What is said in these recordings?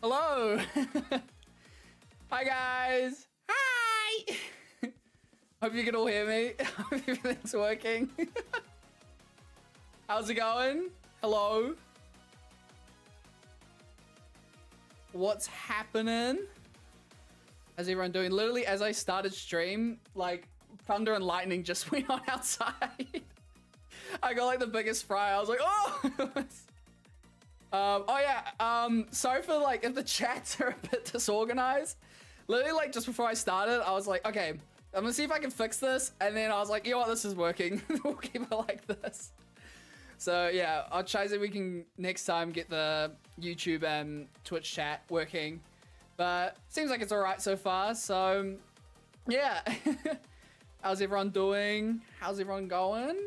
Hello. Hi guys. Hi. Hope you can all hear me. Hope everything's working. How's it going? Hello. What's happening? How's everyone doing? Literally, as I started stream, like thunder and lightning just went on outside. I got like the biggest fry. I was like, oh. Oh yeah. Sorry for like if the chats are a bit disorganized. Literally, like just before I started, I was like, okay, I'm gonna see if I can fix this. And then I was like, you know what, this is working. We'll keep it like this. So yeah, I'll try to see if we can next time get the YouTube and Twitch chat working. But seems like it's all right so far. So yeah. How's everyone doing? How's everyone going?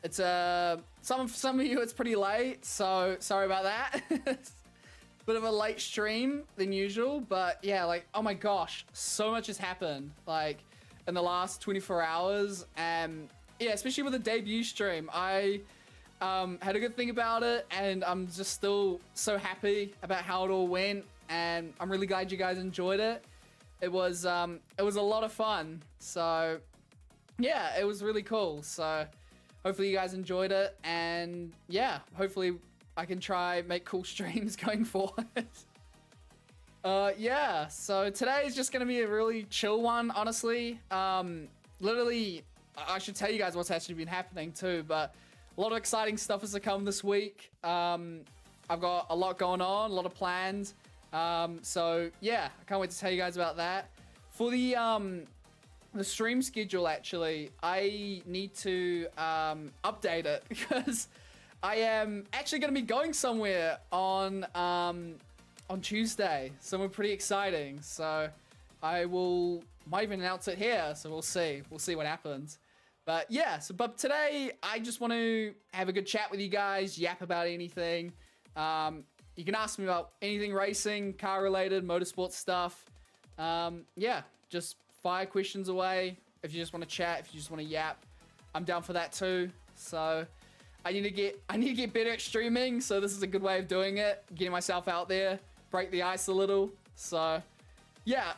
It's some of you it's pretty late, so sorry about that. Bit of a late stream than usual, but yeah, like oh my gosh, so much has happened like in the last 24 hours, and yeah, especially with the debut stream, I had a good thing about it, and I'm just still so happy about how it all went, and I'm really glad you guys enjoyed it. It was a lot of fun, so yeah, it was really cool. So hopefully you guys enjoyed it, and yeah, hopefully I can try make cool streams going forward. Yeah, so today is just gonna be a really chill one, honestly. Literally, I should tell you guys what's actually been happening too, but a lot of exciting stuff has to come this week. I've got a lot going on, a lot of plans. So yeah, I can't wait to tell you guys about that. For the stream schedule, actually, I need to update it because I am actually going to be going somewhere on Tuesday, somewhere pretty exciting. So I might even announce it here. So we'll see what happens. But yeah, but today I just want to have a good chat with you guys, yap about anything. You can ask me about anything racing, car related, motorsport stuff. Yeah, just fire questions away. If you just want to chat, if you just want to yap, I'm down for that too. So I need to get better at streaming. So this is a good way of doing it, getting myself out there, break the ice a little. So yeah,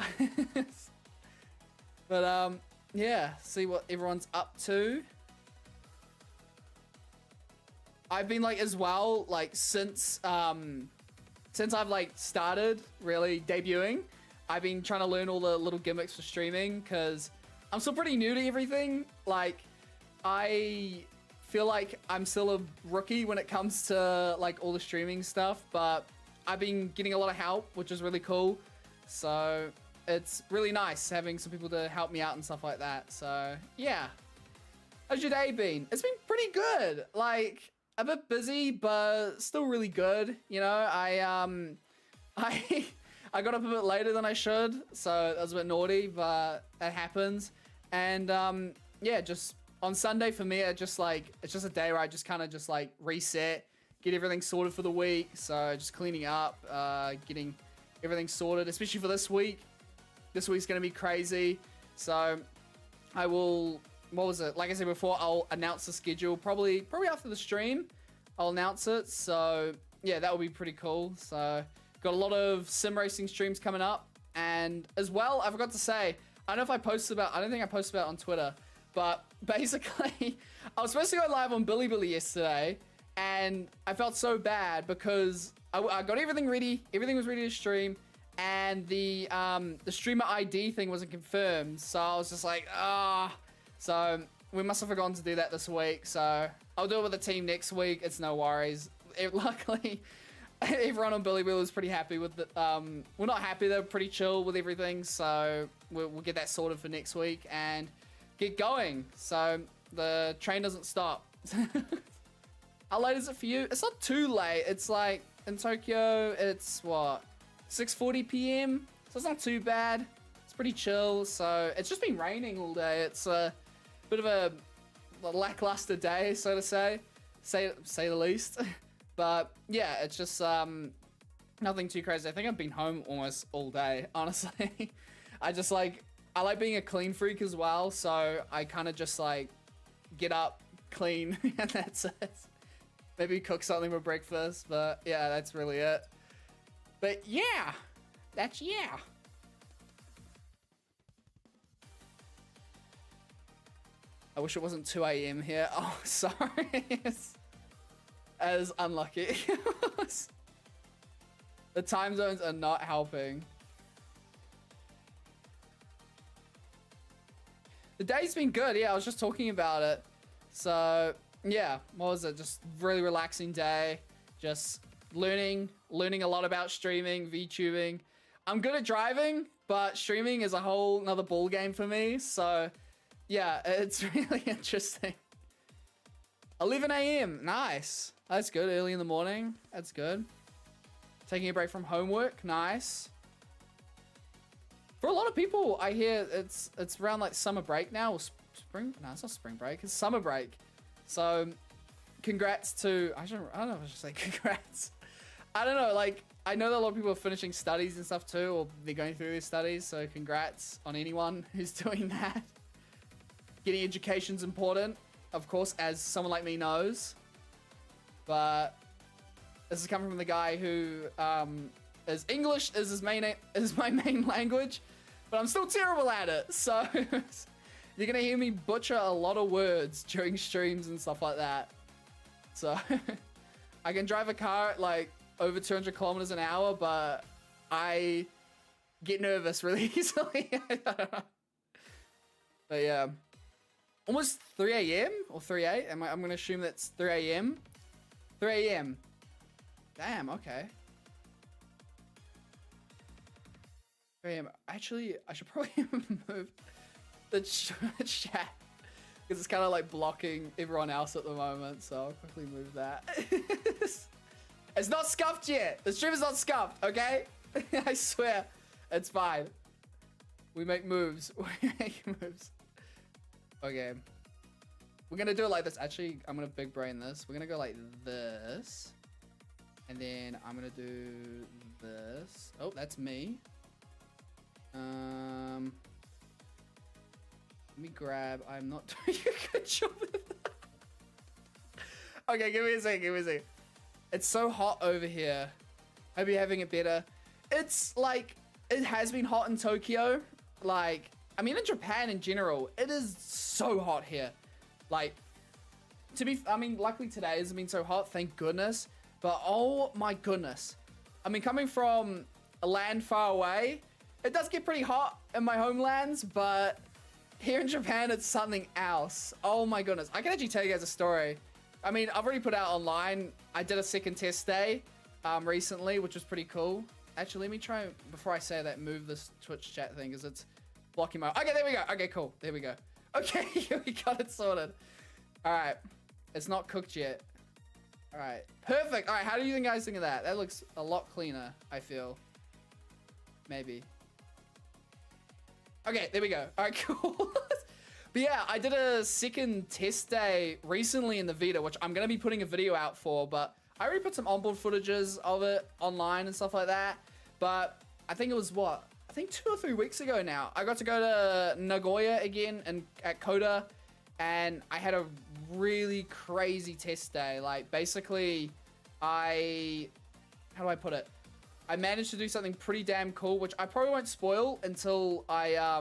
but yeah, see what everyone's up to. I've been like as well, like since I've like started really debuting, I've been trying to learn all the little gimmicks for streaming because I'm still pretty new to everything. Like I feel like I'm still a rookie when it comes to like all the streaming stuff, but I've been getting a lot of help, which is really cool. So it's really nice having some people to help me out and stuff like that. So yeah. How's your day been? It's been pretty good. Like a bit busy, but still really good. You know, I got up a bit later than I should, so that was a bit naughty, but that happens. And yeah, just on Sunday for me, it's just a day where I just kind of just like reset, get everything sorted for the week. So just cleaning up, getting everything sorted, especially for this week. This week's gonna be crazy. So I will. What was it? Like I said before, I'll announce the schedule probably after the stream. I'll announce it. So yeah, that will be pretty cool. So got a lot of sim racing streams coming up, and as well, I forgot to say, I don't know if I posted about. I don't think I posted about it on Twitter, but basically, I was supposed to go live on Bilibili yesterday, and I felt so bad because I got everything ready. Everything was ready to stream, and the streamer ID thing wasn't confirmed. So I was just like, ah. So we must have forgotten to do that this week. So I'll do it with the team next week. It's no worries. Luckily, everyone on Bilibili was pretty happy with it. We're not happy. They're pretty chill with everything. So we'll get that sorted for next week and get going. So the train doesn't stop. How late is it for you? It's not too late. It's like in Tokyo, it's what, 6:40 p.m. So it's not too bad. It's pretty chill. So it's just been raining all day. It's a bit of a lackluster day, so to say the least. But yeah, it's just nothing too crazy. I think I've been home almost all day, honestly. I like being a clean freak as well, so I kind of just like get up, clean, and that's it. Maybe cook something for breakfast, but yeah, that's really it. But yeah, that's yeah. I wish it wasn't 2 a.m. here. Oh, sorry. As unlucky. The time zones are not helping. The day's been good. Yeah, I was just talking about it. So, yeah, what was it? Just really relaxing day. Just learning a lot about streaming, VTubing. I'm good at driving, but streaming is a whole nother ball game for me. So, yeah, it's really interesting. 11 a.m. Nice. That's good. Early in the morning. That's good. Taking a break from homework. Nice. For a lot of people, I hear it's around like summer break now. Or spring? No, it's not spring break. It's summer break. So, congrats to... I don't know if I should say congrats. I don't know. Like, I know that a lot of people are finishing studies and stuff too, or they're going through their studies. So, congrats on anyone who's doing that. Getting education's important, of course, as someone like me knows. But this is coming from the guy who is English is my main language, but I'm still terrible at it. So you're gonna hear me butcher a lot of words during streams and stuff like that. So I can drive a car at like over 200 kilometers an hour, but I get nervous really easily. But yeah. Almost 3 a.m. or 3:08. I'm going to assume that's 3 a.m. 3 a.m. Damn, okay. 3 a.m. Actually, I should probably move the chat because it's kind of like blocking everyone else at the moment. So I'll quickly move that. It's not scuffed yet. The stream is not scuffed, okay? I swear. It's fine. We make moves. We make moves. Okay. We're gonna do it like this. Actually, I'm gonna big brain this. We're gonna go like this. And then I'm gonna do this. Oh, that's me. Let me grab. I'm not doing a good job of that. Okay, give me a second. Give me a second. It's so hot over here. Hope you're having it better. It's like, it has been hot in Tokyo. Like, I mean, in Japan in general, it is so hot here. Like, I mean, luckily today hasn't been so hot, thank goodness. But oh my goodness. I mean, coming from a land far away, it does get pretty hot in my homelands, but here in Japan, it's something else. Oh my goodness. I can actually tell you guys a story. I mean, I've already put out online. I did a second test day recently, which was pretty cool. Actually, let me try, before I say that, move this Twitch chat thing, because it's blocking my... Okay, there we go. Okay, cool. There we go. Okay, we got it sorted. All right. It's not cooked yet. All right. Perfect. All right, how do you guys think of that? That looks a lot cleaner, I feel. Maybe. Okay, there we go. All right, cool. But yeah, I did a second test day recently in the Vita, which I'm going to be putting a video out for, but I already put some onboard footages of it online and stuff like that. But I think it was what? I think 2 or 3 weeks ago now, I got to go to Nagoya again and at Coda, and I had a really crazy test day. Like, basically, how do I put it? I managed to do something pretty damn cool, which I probably won't spoil until I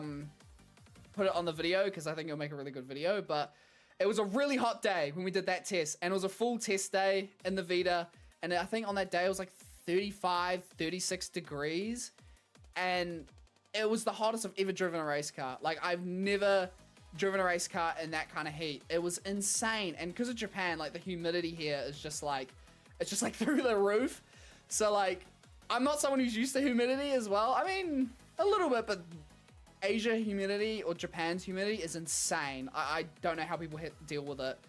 put it on the video, because I think it'll make a really good video. But it was a really hot day when we did that test, and it was a full test day in the Vita, and I think on that day it was like 35, 36 degrees, and it was the hottest I've ever driven a race car. Like, I've never driven a race car in that kind of heat. It was insane. And because of Japan, like, the humidity here is just like, it's just like through the roof. So like, I'm not someone who's used to humidity as well. I mean, a little bit, but Asia humidity or Japan's humidity is insane. I don't know how people deal with it.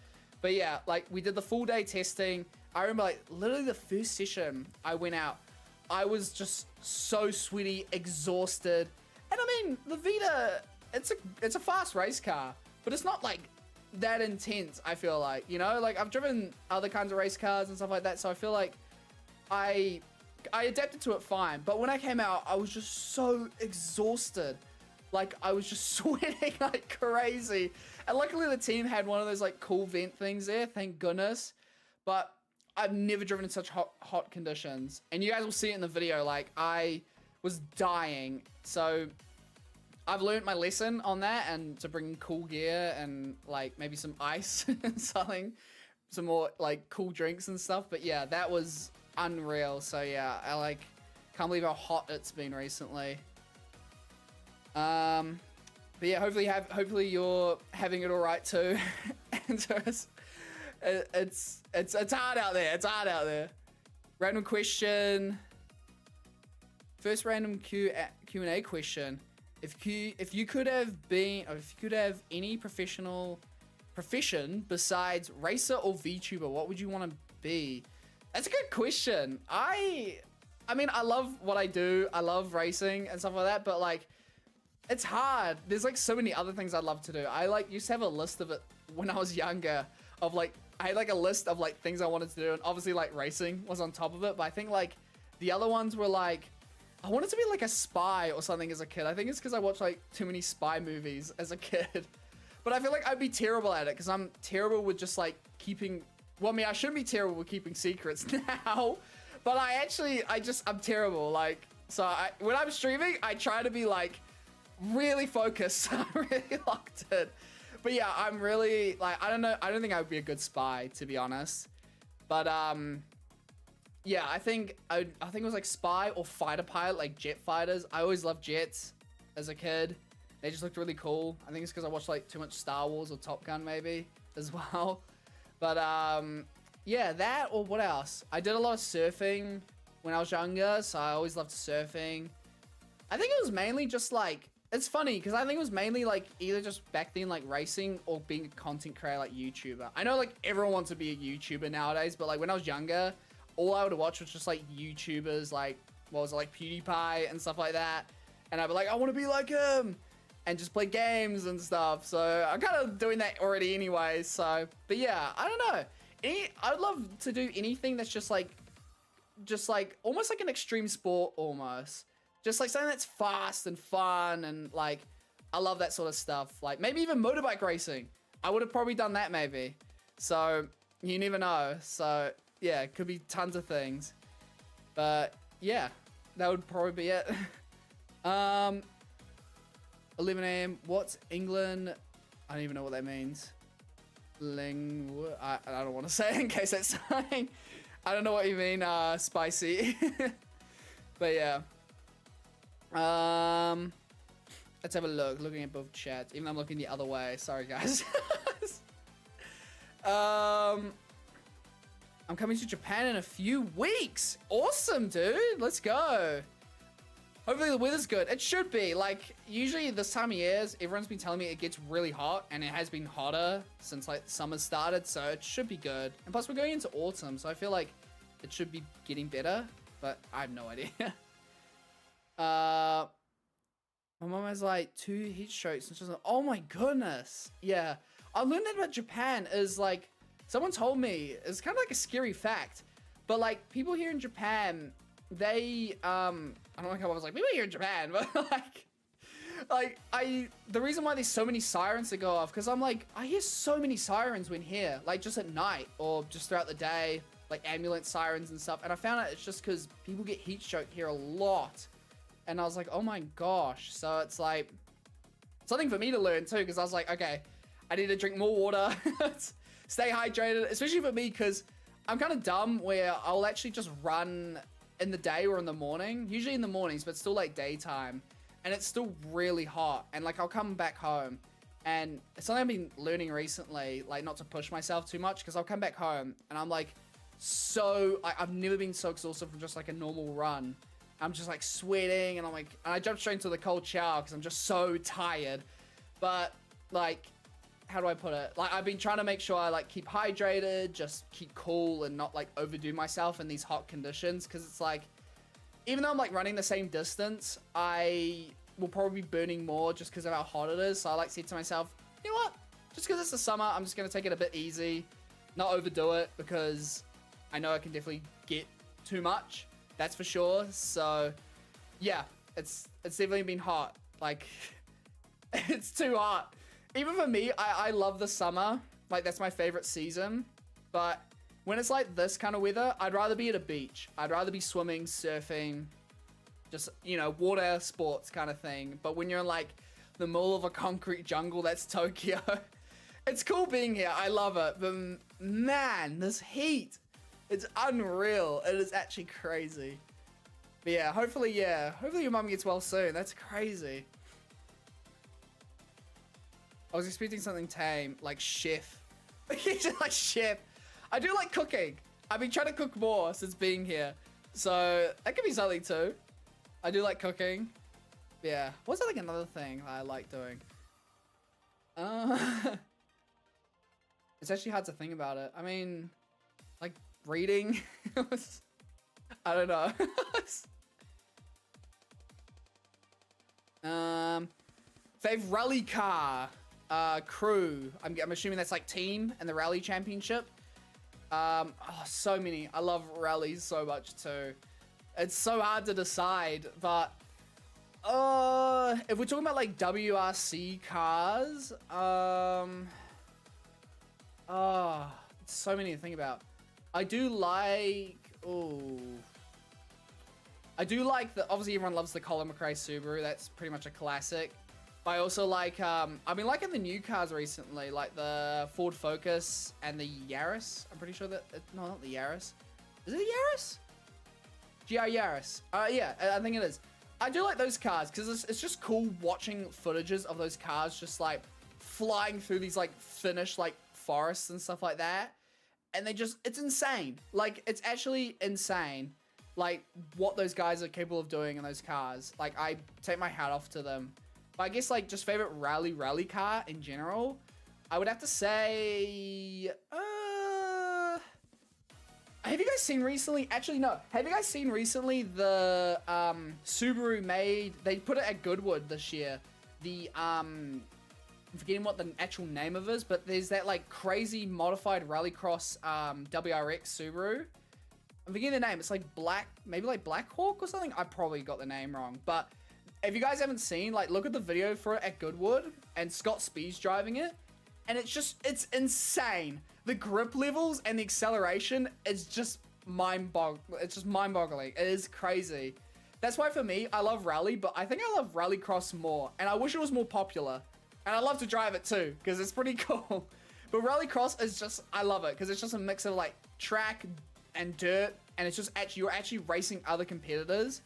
But yeah, like, we did the full day testing. I remember, like, literally the first session I went out, I was just so sweaty, exhausted. And I mean, the Vita, it's a fast race car, but it's not like that intense, I feel like, you know? Like, I've driven other kinds of race cars and stuff like that, so I feel like I adapted to it fine. But when I came out, I was just so exhausted. Like, I was just sweating like crazy. And luckily the team had one of those like cool vent things there, thank goodness. But I've never driven in such hot conditions, and you guys will see it in the video. Like, I was dying. So I've learned my lesson on that, and to bring cool gear and like maybe some ice and something, some more like cool drinks and stuff. But yeah, that was unreal. So yeah, I like can't believe how hot it's been recently. But yeah, hopefully you're having it all right too. And so it's hard out there. It's hard out there. Random question. First random Q&A question. If you could have any profession besides racer or VTuber, what would you want to be? That's a good question. I mean, I love what I do. I love racing and stuff like that, but like, it's hard. There's like so many other things I'd love to do. I like used to have a list of it when I was younger of like, I had like a list of like things I wanted to do, and obviously like racing was on top of it, but I think like the other ones were like, I wanted to be like a spy or something as a kid. I think it's because I watched like too many spy movies as a kid. But I feel like I'd be terrible at it because I'm terrible with just like keeping, well, I mean, I shouldn't be terrible with keeping secrets now, but I'm terrible. Like, so when I'm streaming, I try to be like really focused. I'm really locked in. But yeah, I'm really like, I don't know. I don't think I would be a good spy, to be honest. But yeah, I think it was like spy or fighter pilot, like jet fighters. I always loved jets as a kid. They just looked really cool. I think it's because I watched like too much Star Wars or Top Gun maybe as well. But yeah, that or what else? I did a lot of surfing when I was younger, so I always loved surfing. I think it was mainly just like, it's funny because I think it was mainly like either just back then like racing or being a content creator like YouTuber. I know like everyone wants to be a YouTuber nowadays, but like when I was younger, all I would watch was just like YouTubers, like what was it, like PewDiePie and stuff like that. And I'd be like, I want to be like him, and just play games and stuff. So I'm kind of doing that already anyway. So, but yeah, I don't know. I'd love to do anything that's just like almost like an extreme sport almost. Just like something that's fast and fun, and like, I love that sort of stuff. Like maybe even motorbike racing. I would have probably done that maybe. So you never know. So yeah, it could be tons of things. But yeah, that would probably be it. 11 a.m. What's England? I don't even know what that means. I don't want to say it in case that's something. I don't know what you mean, spicy. But yeah. Let's have a look. Looking at both chats, even though I'm looking the other way. Sorry, guys. I'm coming to Japan in a few weeks. Awesome, dude. Let's go. Hopefully the weather's good. It should be. Like, usually this time of year, everyone's been telling me it gets really hot, and it has been hotter since like summer started, so it should be good. And plus we're going into autumn, so I feel like it should be getting better, but I have no idea. My mom has like 2 heat strokes, and she's like, oh my goodness. Yeah, I learned that about Japan is like, someone told me, it's kind of like a scary fact, but like people here in Japan, they, I don't like how I was like, people here in Japan, but the reason why there's so many sirens that go off, because I'm like, I hear so many sirens when here, like just at night or just throughout the day, like ambulance sirens and stuff. And I found out it's just because people get heat stroke here a lot. And I was like, oh my gosh. So it's like something for me to learn too, because I was like, okay, I need to drink more water, stay hydrated, especially for me, because I'm kind of dumb where I'll actually just run in the day or in the morning, usually in the mornings, but still like daytime, and it's still really hot. And like, I'll come back home, and it's something I've been learning recently, like not to push myself too much, because I'll come back home and I'm like, I've never been so exhausted from just like a normal run. I'm just like sweating, and I'm like, and I jump straight into the cold shower because I'm just so tired. But like, how do I put it? Like, I've been trying to make sure I like keep hydrated, just keep cool, and not like overdo myself in these hot conditions. Because it's like, even though I'm like running the same distance, I will probably be burning more just because of how hot it is. So I like said to myself, you know what? Just because it's the summer, I'm just gonna take it a bit easy, not overdo it, because I know I can definitely get too much. That's for sure. So yeah, it's definitely been hot. Like, it's too hot. Even for me, I love the summer. Like, that's my favorite season. But when it's like this kind of weather, I'd rather be at a beach. I'd rather be swimming, surfing, just, you know, water sports kind of thing. But when you're in like the middle of a concrete jungle, that's Tokyo. It's cool being here. I love it. But man, this heat, it's unreal. It is actually crazy. But yeah, hopefully your mum gets well soon. That's crazy. I was expecting something tame, like chef. Like chef. I do like cooking. I've been trying to cook more since being here. So that could be something too. I do like cooking. Yeah. What's like another thing that I like doing? It's actually hard to think about it. I mean, like reading. I don't know. Fave rally car crew. I'm assuming that's like team and the rally championship. Oh, so many. I love rallies so much too. It's so hard to decide, but if we're talking about like WRC cars, it's so many to think about. I do like obviously everyone loves the Colin McRae Subaru. That's pretty much a classic. But I also like, I've been liking the new cars recently, like the Ford Focus and the Yaris. I'm pretty sure that, no, not the Yaris. Is it the Yaris? GR Yaris. Yeah, I think it is. I do like those cars because it's just cool watching footages of those cars just like flying through these like Finnish like forests and stuff like that. And it's insane. Like, it's actually insane. Like, what those guys are capable of doing in those cars. Like, I take my hat off to them. But I guess, like, just favorite rally car in general, I would have to say, have you guys seen recently, actually, no. Have you guys seen recently the, Subaru made, they put it at Goodwood this year. The, I'm forgetting what the actual name of it is, but there's that, like, crazy modified rallycross, WRX Subaru. I'm forgetting the name. It's like maybe like Black Hawk or something. I probably got the name wrong. But if you guys haven't seen, like, look at the video for it at Goodwood, and Scott Speed's driving it, and it's insane. The grip levels and the acceleration is just it's just mind-boggling. It is crazy. That's why for me, I love rally, but I think I love rallycross more, and I wish it was more popular. And I love to drive it too, because it's pretty cool. But rallycross is just, I love it, because it's just a mix of like track and dirt, and it's just you're actually racing other competitors.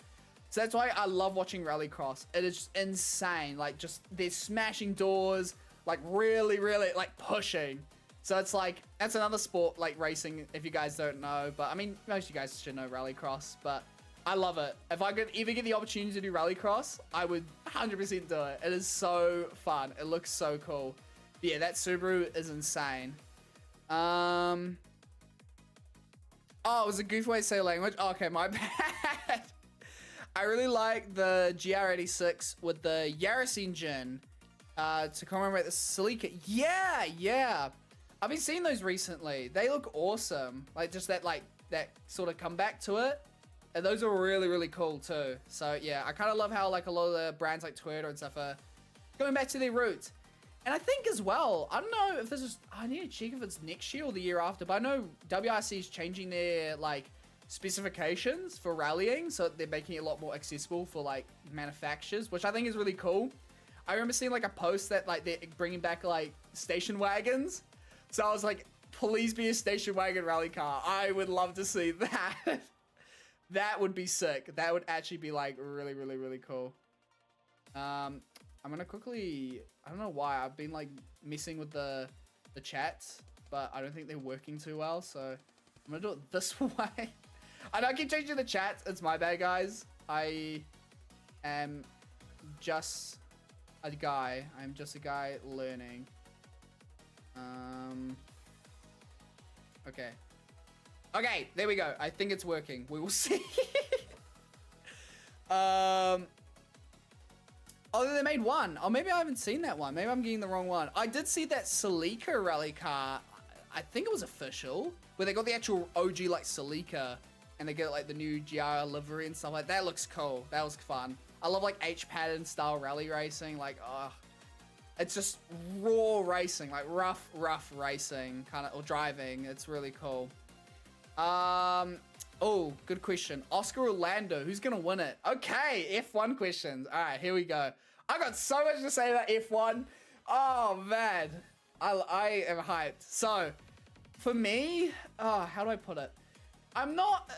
So that's why I love watching rallycross. It is just insane. Like, just they're smashing doors, like really, really like pushing. So it's like, that's another sport like racing, if you guys don't know. But I mean, most of you guys should know rallycross, but I love it. If I could even get the opportunity to do rallycross, I would 100% do it. It is so fun. It looks so cool. But yeah, that Subaru is insane. Oh, it was a goofy way to say language. Oh, okay, my bad. I really like the GR86 with the Yaris engine to commemorate the Celica. Yeah. I've been seeing those recently. They look awesome. Like, just that sort of comeback to it. And those are really, really cool too. So yeah, I kind of love how like a lot of the brands like Toyota and stuff are going back to their roots. And I think as well, I don't know if this is, I need to check if it's next year or the year after, but I know WRC is changing their like specifications for rallying. So they're making it a lot more accessible for like manufacturers, which I think is really cool. I remember seeing like a post that like they're bringing back like station wagons. So I was like, please be a station wagon rally car. I would love to see that. That would be sick. That would actually be like really, really, really cool. I'm gonna quickly, I don't know why I've been like messing with the chats, but I don't think they're working too well. So I'm gonna do it this way. I know I keep changing the chats. It's my bad, guys. I am just a guy. I'm just a guy learning. Okay, there we go. I think it's working. We will see. Oh, they made one. Oh, maybe I haven't seen that one. Maybe I'm getting the wrong one. I did see that Celica rally car. I think it was official, where they got the actual OG like Celica, and they get like the new GR livery and stuff like that. That looks cool. That was fun. I love like H-pattern style rally racing. Like, it's just raw racing, like rough racing kind of, or driving. It's really cool. Oh, good question. Oscar or Lando, who's gonna win it? Okay, F1 questions. All right, here we go. I got so much to say about F1. Oh man, I am hyped. So, for me, how do I put it? I'm not.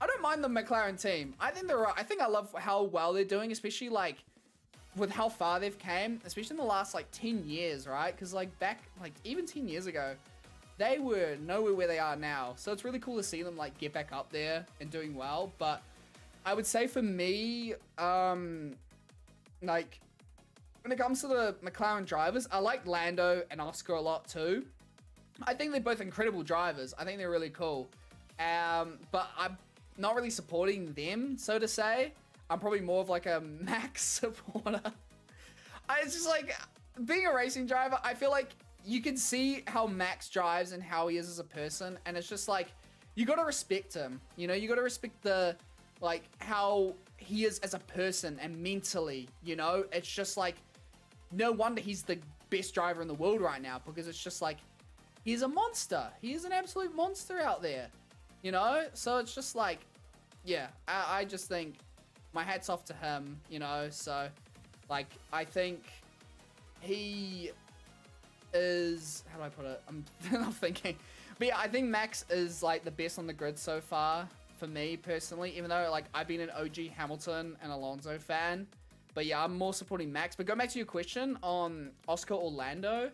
I don't mind the McLaren team. I think they're right. I think I love how well they're doing, especially like with how far they've came, especially in the last like 10 years, right? Because like back, like even 10 years ago, they were nowhere where they are now. So it's really cool to see them like get back up there and doing well. But I would say for me, like when it comes to the McLaren drivers, I like Lando and Oscar a lot too. I think they're both incredible drivers. I think they're really cool. But I'm not really supporting them, so to say. I'm probably more of like a Max supporter. It's just like being a racing driver, I feel like you can see how Max drives and how he is as a person, and it's just like you got to respect him. You know, you got to respect the like how he is as a person and mentally, you know? It's just like no wonder he's the best driver in the world right now, because it's just like he's a monster. He is an absolute monster out there. You know? So it's just like, yeah, I just think my hat's off to him, you know? So, like, I think he is, how do I put it? I'm not thinking. But yeah, I think Max is, like, the best on the grid so far for me, personally. Even though, like, I've been an OG Hamilton and Alonso fan. But yeah, I'm more supporting Max. But going back to your question on Oscar or Lando,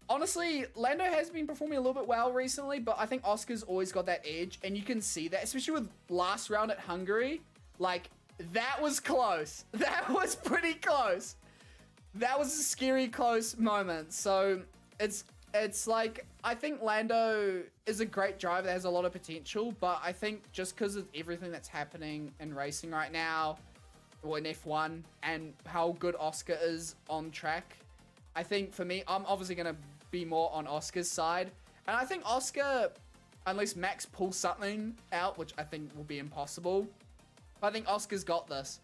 honestly, Lando has been performing a little bit well recently, but I think Oscar's always got that edge, and you can see that, especially with last round at Hungary. Like, that was close. That was pretty close. That was a scary close moment. So, it's like, I think Lando is a great driver that has a lot of potential, but I think just because of everything that's happening in racing right now, or in F1, and how good Oscar is on track, I think for me, I'm obviously going to be more on Oscar's side. And I think Oscar, unless Max pulls something out, which I think will be impossible, I think Oscar's got this.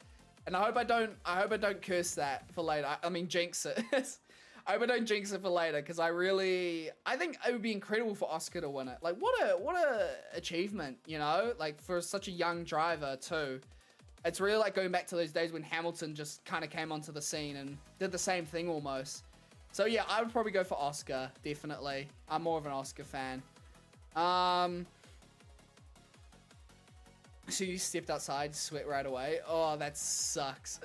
And I hope I don't curse that for later. I mean, jinx it. I hope I don't jinx it for later, because I think it would be incredible for Oscar to win it. Like, what a achievement, you know? Like, for such a young driver, too. It's really like going back to those days when Hamilton just kind of came onto the scene and did the same thing almost. So yeah, I would probably go for Oscar, definitely. I'm more of an Oscar fan. So you stepped outside, sweat right away. Oh, that sucks.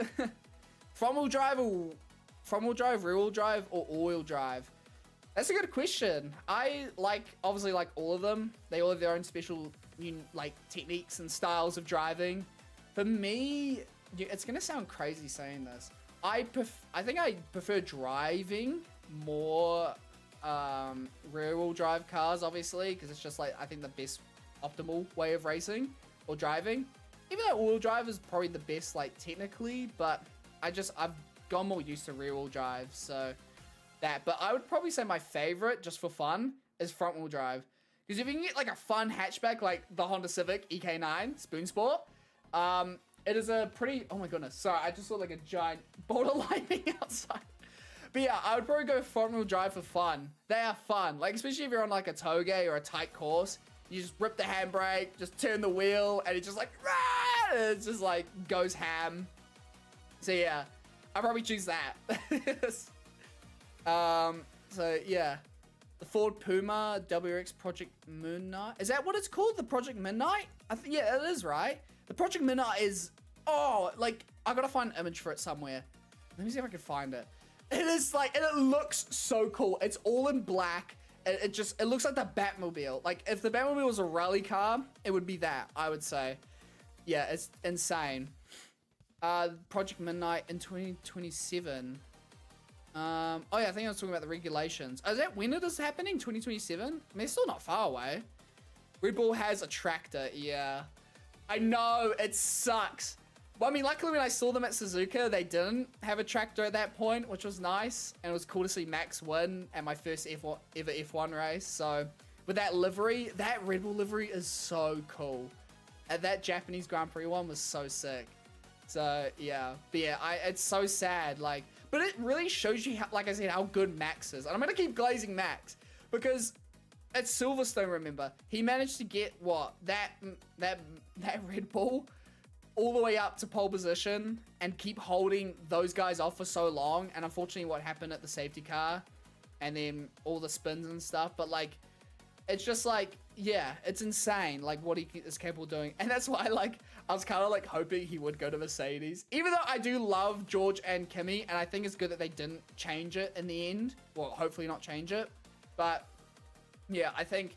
Front-wheel drive, rear-wheel drive, or all-wheel drive? That's a good question. I obviously like all of them. They all have their own special, like, techniques and styles of driving. For me, it's gonna sound crazy saying this. I think I prefer driving more rear-wheel drive cars, obviously, because it's just like, I think the best optimal way of racing or driving. Even though all-wheel drive is probably the best, like, technically, but I've gone more used to rear-wheel drive, so that. But I would probably say my favorite, just for fun, is front-wheel drive. Because if you can get like a fun hatchback like the Honda Civic EK9 Spoon Sport, it is a pretty, oh my goodness, sorry, I just saw like a giant boulder lightning outside. But yeah, I would probably go front-wheel drive for fun. They are fun, like especially if you're on like a toge or a tight course, you just rip the handbrake, just turn the wheel, and it's just like, rah! It just like goes ham. So yeah, I'll probably choose that. So yeah, the Ford Puma WRX Project Midnight. Is that what it's called? The Project Midnight? I think, yeah, it is, right? The Project Midnight is, oh, like, I gotta find an image for it somewhere. Let me see if I can find it. It is like, and it looks so cool. It's all in black. It looks like the Batmobile. Like, if the Batmobile was a rally car, it would be that, I would say. Yeah, it's insane. Project Midnight in 2027. Oh yeah, I think I was talking about the regulations. Oh, is that when it is happening? 2027? I mean, it's still not far away. Red Bull has a tractor, yeah. I know, it sucks. Well, I mean, luckily when I saw them at Suzuka, they didn't have a tractor at that point, which was nice. And it was cool to see Max win at my first ever F1 race. So, with that livery, that Red Bull livery is so cool. And that Japanese Grand Prix one was so sick. So, yeah. But yeah, it's so sad, like... But it really shows you, how, like I said, how good Max is. And I'm going to keep glazing Max. Because it's Silverstone, remember. He managed to get, what, that Red Bull all the way up to pole position and keep holding those guys off for so long. And unfortunately, what happened at the safety car and then all the spins and stuff. But, like, it's just, like, yeah, it's insane, like, what he is capable of doing. And that's why, like, I was kind of, like, hoping he would go to Mercedes. Even though I do love George and Kimi, and I think it's good that they didn't change it in the end. Well, hopefully not change it. But, yeah, I think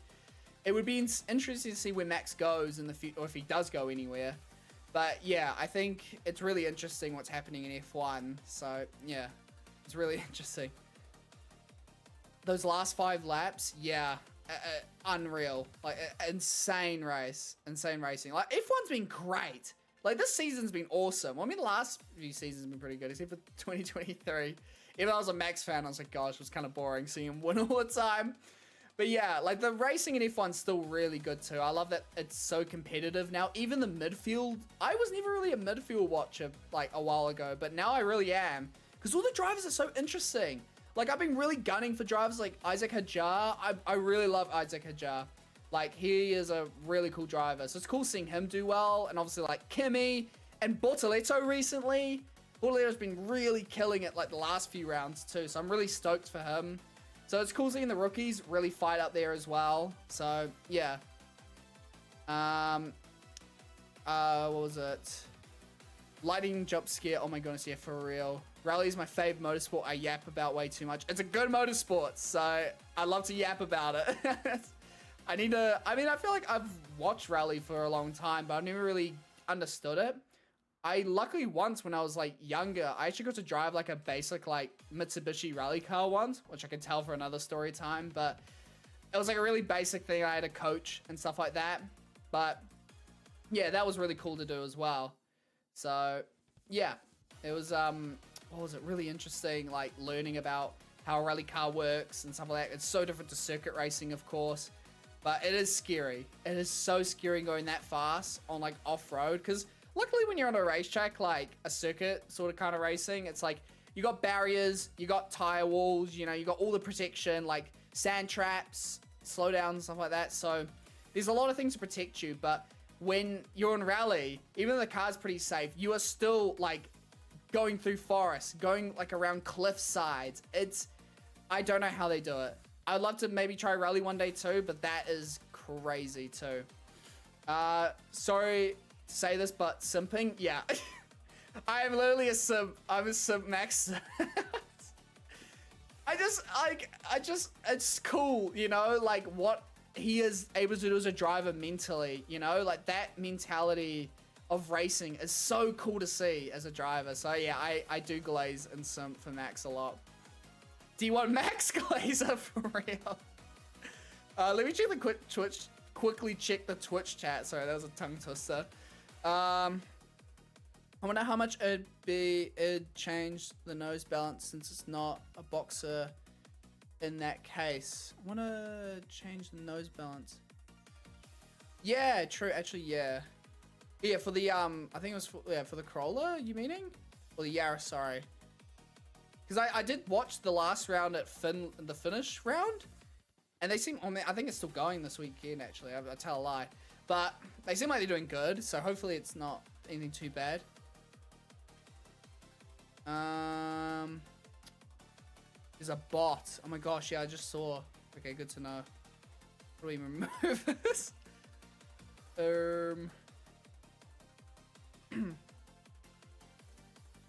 it would be interesting to see where Max goes in the future, or if he does go anywhere. But, yeah, I think it's really interesting what's happening in F1. So, yeah, it's really interesting. Those last 5 laps, yeah. Unreal, like insane race, insane racing. Like F1's been great. Like this season's been awesome. Well, I mean, the last few seasons have been pretty good, except for 2023. Even though I was a Max fan, I was like, gosh, it was kind of boring seeing him win all the time. But yeah, like the racing in F1's still really good too. I love that it's so competitive now. Even the midfield, I was never really a midfield watcher like a while ago, but now I really am because all the drivers are so interesting. Like, I've been really gunning for drivers like Isaac Hadjar. I really love Isaac Hadjar. Like, he is a really cool driver. So it's cool seeing him do well. And obviously, like, Kimi and Bortoleto recently. Bortoleto's been really killing it, like, the last few rounds, too. So I'm really stoked for him. So it's cool seeing the rookies really fight up there as well. So, yeah. What was it? Lightning jump scare. Oh, my goodness, yeah, for real. Rally is my favorite motorsport. I yap about way too much. It's a good motorsport, so I love to yap about it. I feel like I've watched Rally for a long time, but I've never really understood it. I luckily once when I was like younger, I actually got to drive like a basic like Mitsubishi rally car once, which I can tell for another story time, but it was like a really basic thing. I had a coach and stuff like that, but yeah, that was really cool to do as well. So yeah, it was, what was it, really interesting, like learning about how a rally car works and stuff like that. It's so different to circuit racing, of course, but it is scary. It is so scary going that fast on like off-road, because luckily when you're on a racetrack, like a circuit sort of kind of racing, it's like you got barriers, you got tire walls, you know, you got all the protection, like sand traps, slowdowns, stuff like that. So there's a lot of things to protect you, but when you're on rally, even though the car's pretty safe, you are still like going through forests, going like around cliff sides. I don't know how they do it. I'd love to maybe try rally one day too, but that is crazy too. Sorry to say this, but simping, yeah. I am literally a simp. I'm a simp max. It's cool, you know, like what he is able to do as a driver mentally, you know, like that mentality of racing is so cool to see as a driver. So yeah, I do glaze and simp for Max a lot. Do you want Max Glazer for real? Let me check the quickly check the Twitch chat. Sorry, that was a tongue twister. I wonder how much it'd change the nose balance since it's not a boxer in that case. I want to change the nose balance. Yeah, true. Actually, yeah. Yeah, for the, I think it was for the Corolla, you meaning? Or the Yaris, sorry. Because I did watch the last round at the finish round. And they seem, I think it's still going this weekend, actually. I tell a lie. But they seem like they're doing good, so hopefully it's not anything too bad. There's a bot. Oh my gosh, yeah, I just saw. Okay, good to know. How do we remove this?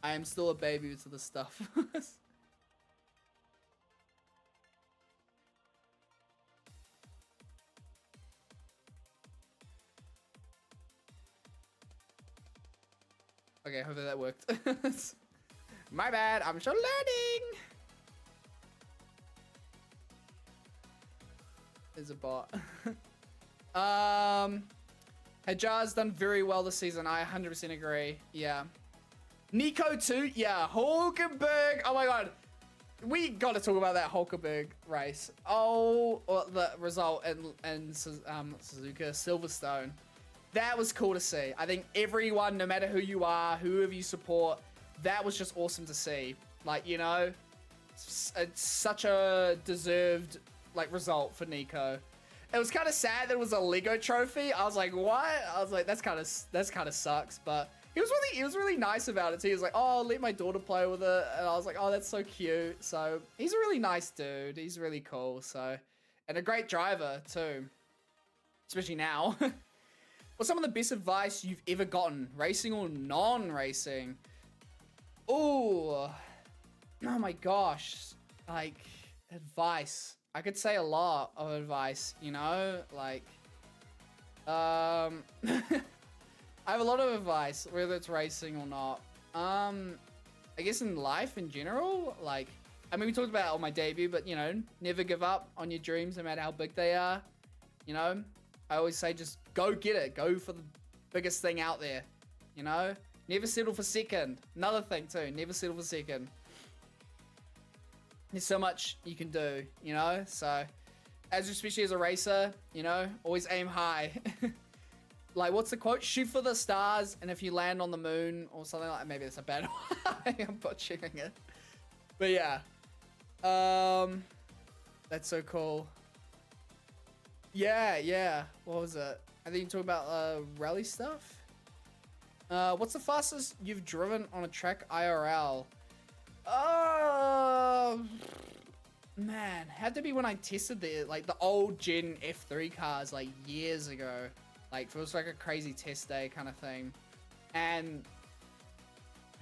I am still a baby to the stuff. Okay, hopefully that worked. My bad, I'm still learning. There's a bot. Hajar's done very well this season. I 100% agree. Yeah. Nico too. Yeah. Hulkenberg. Oh my god. We got to talk about that Hulkenberg race. Oh, or the result in Suzuka Silverstone. That was cool to see. I think everyone, no matter who you are, whoever you support, that was just awesome to see. Like, you know, it's such a deserved like result for Nico. It was kind of sad that it was a Lego trophy. I was like, what? I was like, that's kind of sucks. But he was really nice about it too. He was like, oh, I'll let my daughter play with it. And I was like, oh, that's so cute. So he's a really nice dude. He's really cool. So, and a great driver too, especially now. What's some of the best advice you've ever gotten, racing or non-racing? Oh my gosh. Like, advice. I could say a lot of advice, you know? Like, I have a lot of advice, whether it's racing or not. I guess in life in general, like, I mean, we talked about it on my debut, but, you know, never give up on your dreams, no matter how big they are. You know, I always say just go get it. Go for the biggest thing out there, you know? Never settle for second. Another thing too, never settle for second. There's so much you can do, you know? So, especially as a racer, you know, always aim high. Like, what's the quote? Shoot for the stars, and if you land on the moon or something like that, maybe it's a bad one. I'm butchering it. But yeah. That's so cool. Yeah. What was it? I think you talk about rally stuff. What's the fastest you've driven on a track IRL? Man, had to be when I tested the old gen F3 cars like years ago. Like, it was like a crazy test day kind of thing. And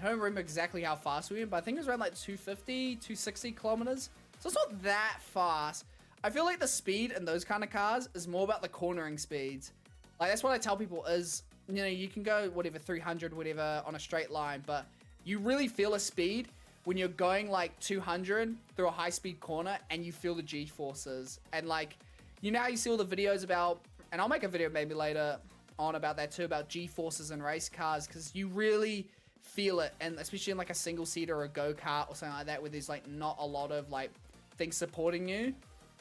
I don't remember exactly how fast we went, but I think it was around like 250, 260 kilometers. So it's not that fast. I feel like the speed in those kind of cars is more about the cornering speeds. Like, that's what I tell people is, you know, you can go whatever, 300, whatever, on a straight line, but you really feel a speed when you're going like 200 through a high speed corner and you feel the G-forces. And like, you know how you see all the videos about, and I'll make a video maybe later on about that too, about G-forces in race cars, because you really feel it, and especially in like a single seater or a go-kart or something like that, where there's like not a lot of like things supporting you,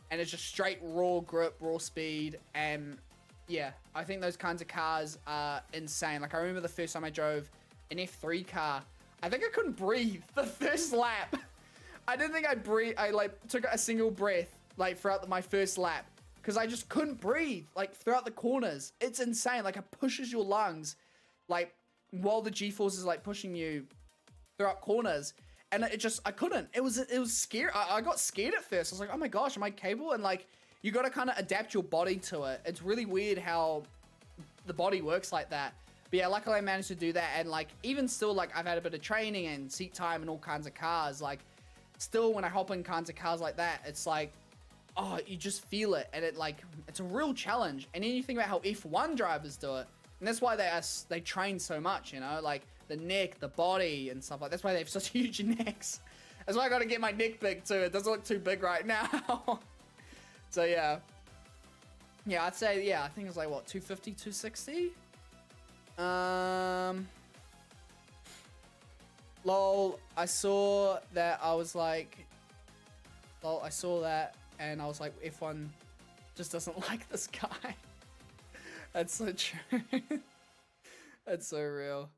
and it's just straight raw grip, raw speed. And yeah, I think those kinds of cars are insane. Like, I remember the first time I drove an F3 car, I think I couldn't breathe the first lap. I didn't think I'd breathe. I like took a single breath like throughout my first lap, because I just couldn't breathe like throughout the corners. It's insane. Like, it pushes your lungs like while the G-force is like pushing you throughout corners. And I couldn't. It was scary. I got scared at first. I was like, oh my gosh, am I capable? And like, you got to kind of adapt your body to it. It's really weird how the body works like that. But yeah, luckily I managed to do that. And like, even still, like, I've had a bit of training and seat time and all kinds of cars. Like, still when I hop in kinds of cars like that, it's like, oh, you just feel it. And it's a real challenge. And then you think about how F1 drivers do it. And that's why they train so much, you know, like the neck, the body and stuff like that. That's why they have such huge necks. That's why I got to get my neck big too. It doesn't look too big right now. So yeah. Yeah, I'd say, yeah, I think it was like, what, 250, 260? Lol, I saw that, I was like, lol, I saw that, and I was like, F1 just doesn't like this guy. That's so true. That's so real.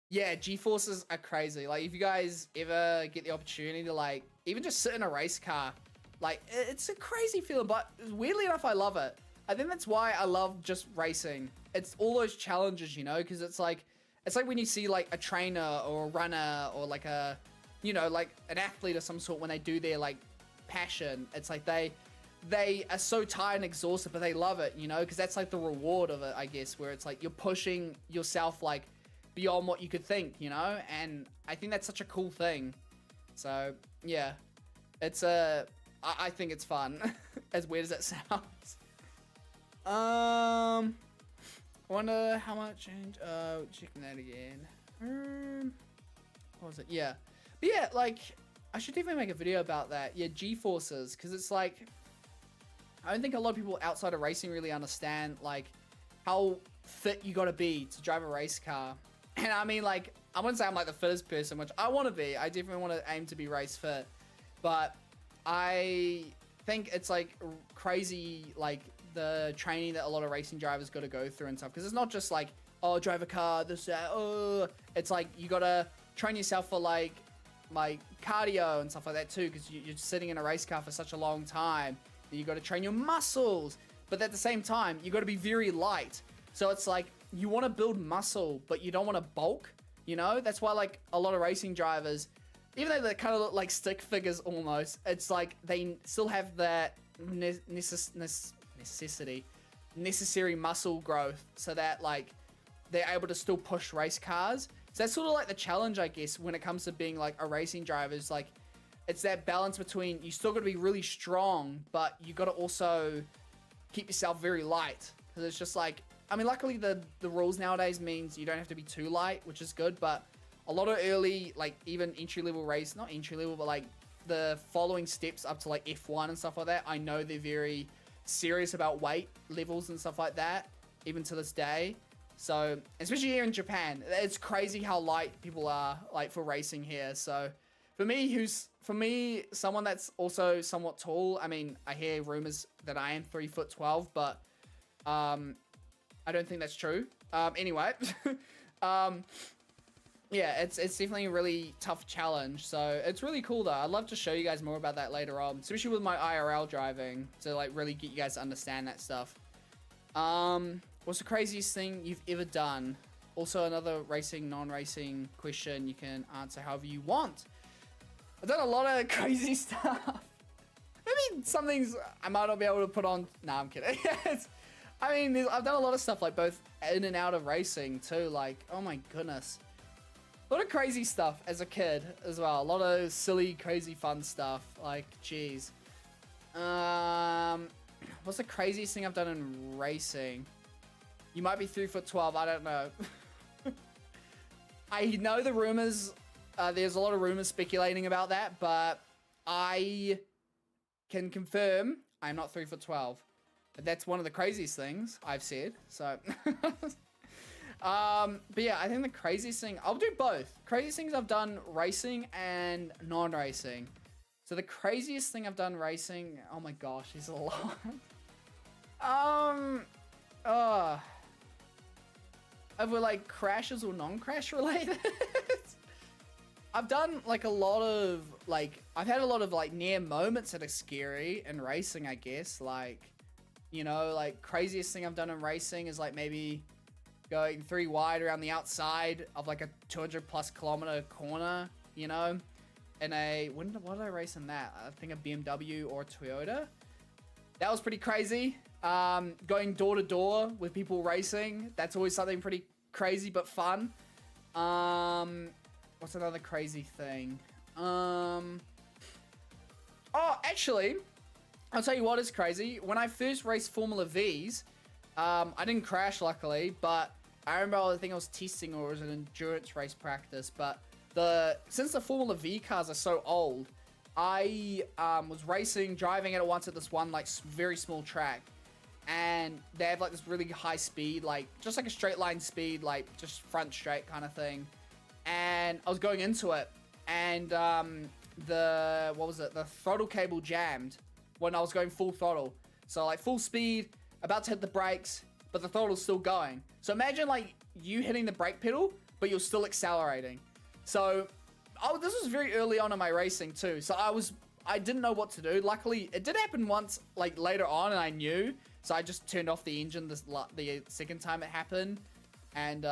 Yeah, G-forces are crazy. Like, if you guys ever get the opportunity to, like, even just sit in a race car, like, it's a crazy feeling, but weirdly enough, I love it. I think that's why I love just racing. It's all those challenges, you know, because it's like when you see like a trainer or a runner or like a, you know, like an athlete of some sort, when they do their like passion, it's like they are so tired and exhausted, but they love it, you know, because that's like the reward of it, I guess, where it's like you're pushing yourself like beyond what you could think, you know, and I think that's such a cool thing. So yeah, it's I think it's fun. As weird as that sounds. I wonder how much change. Checking that again. What was it? Yeah, but yeah, like, I should definitely make a video about that. Yeah, G-forces, because it's like, I don't think a lot of people outside of racing really understand like how fit you got to be to drive a race car. And I mean, like, I wouldn't say I'm like the fittest person, which I want to be. I definitely want to aim to be race fit, but I think it's like crazy, like the training that a lot of racing drivers got to go through and stuff. Because it's not just like, oh, drive a car, this, that, oh. It's like you got to train yourself for like cardio and stuff like that too. Because you're sitting in a race car for such a long time. You got to train your muscles. But at the same time, you got to be very light. So it's like, you want to build muscle, but you don't want to bulk, you know? That's why, like, a lot of racing drivers, even though they kind of look like stick figures almost, it's like they still have that necessary muscle growth so that, like, they're able to still push race cars. So that's sort of like the challenge, I guess, when it comes to being, like, a racing driver. Is like, it's that balance between, you still got to be really strong, but you got to also keep yourself very light. Because it's just like, I mean, luckily the rules nowadays means you don't have to be too light, which is good. But a lot of early, like, even entry-level race, not entry-level, but, like, the following steps up to, like, F1 and stuff like that, I know they're very serious about weight levels and stuff like that, even to this day. So, especially here in Japan, it's crazy how light people are, like, for racing here. So, for me, someone that's also somewhat tall, I mean, I hear rumors that I am 3'12", but I don't think that's true. Anyway, yeah, it's definitely a really tough challenge. So it's really cool though. I'd love to show you guys more about that later on, especially with my IRL driving, to like really get you guys to understand that stuff. What's the craziest thing you've ever done? Also, another racing, non-racing question you can answer however you want. I've done a lot of crazy stuff. Maybe some things I might not be able to put on. Nah, I'm kidding. I mean, I've done a lot of stuff, like, both in and out of racing, too. Like, oh my goodness. A lot of crazy stuff as a kid, as well. A lot of silly, crazy, fun stuff. Like, jeez. What's the craziest thing I've done in racing? You might be 3'12", I don't know. I know the rumors, there's a lot of rumors speculating about that, but I can confirm I'm not 3'12". That's one of the craziest things I've said. So, but yeah, I think the craziest thing, I'll do both. Craziest things I've done racing and non-racing. So the craziest thing I've done racing, oh my gosh, there's a lot. Over like crashes or non-crash related. I've done like a lot of like, I've had a lot of like near moments that are scary in racing, I guess. Like, you know, like craziest thing I've done in racing is like maybe going 3 wide around the outside of like a 200+ kilometer corner, you know, in a, what did I race in that? I think a BMW or a Toyota. That was pretty crazy. Going door to door with people racing. That's always something pretty crazy, but fun. What's another crazy thing? Oh, actually, I'll tell you what is crazy. When I first raced Formula Vs, I didn't crash, luckily, but I remember, I think I was testing or it was an endurance race practice, but since the Formula V cars are so old, I was driving it at once at this one, like, very small track, and they have, like, this really high speed, like, just like a straight line speed, like, just front straight kind of thing, and I was going into it, and the throttle cable jammed when I was going full throttle. So like full speed, about to hit the brakes, but the throttle's still going. So imagine like you hitting the brake pedal, but you're still accelerating. So this was very early on in my racing too. So I didn't know what to do. Luckily, it did happen once, like later on, and I knew. So I just turned off the engine the second time it happened. And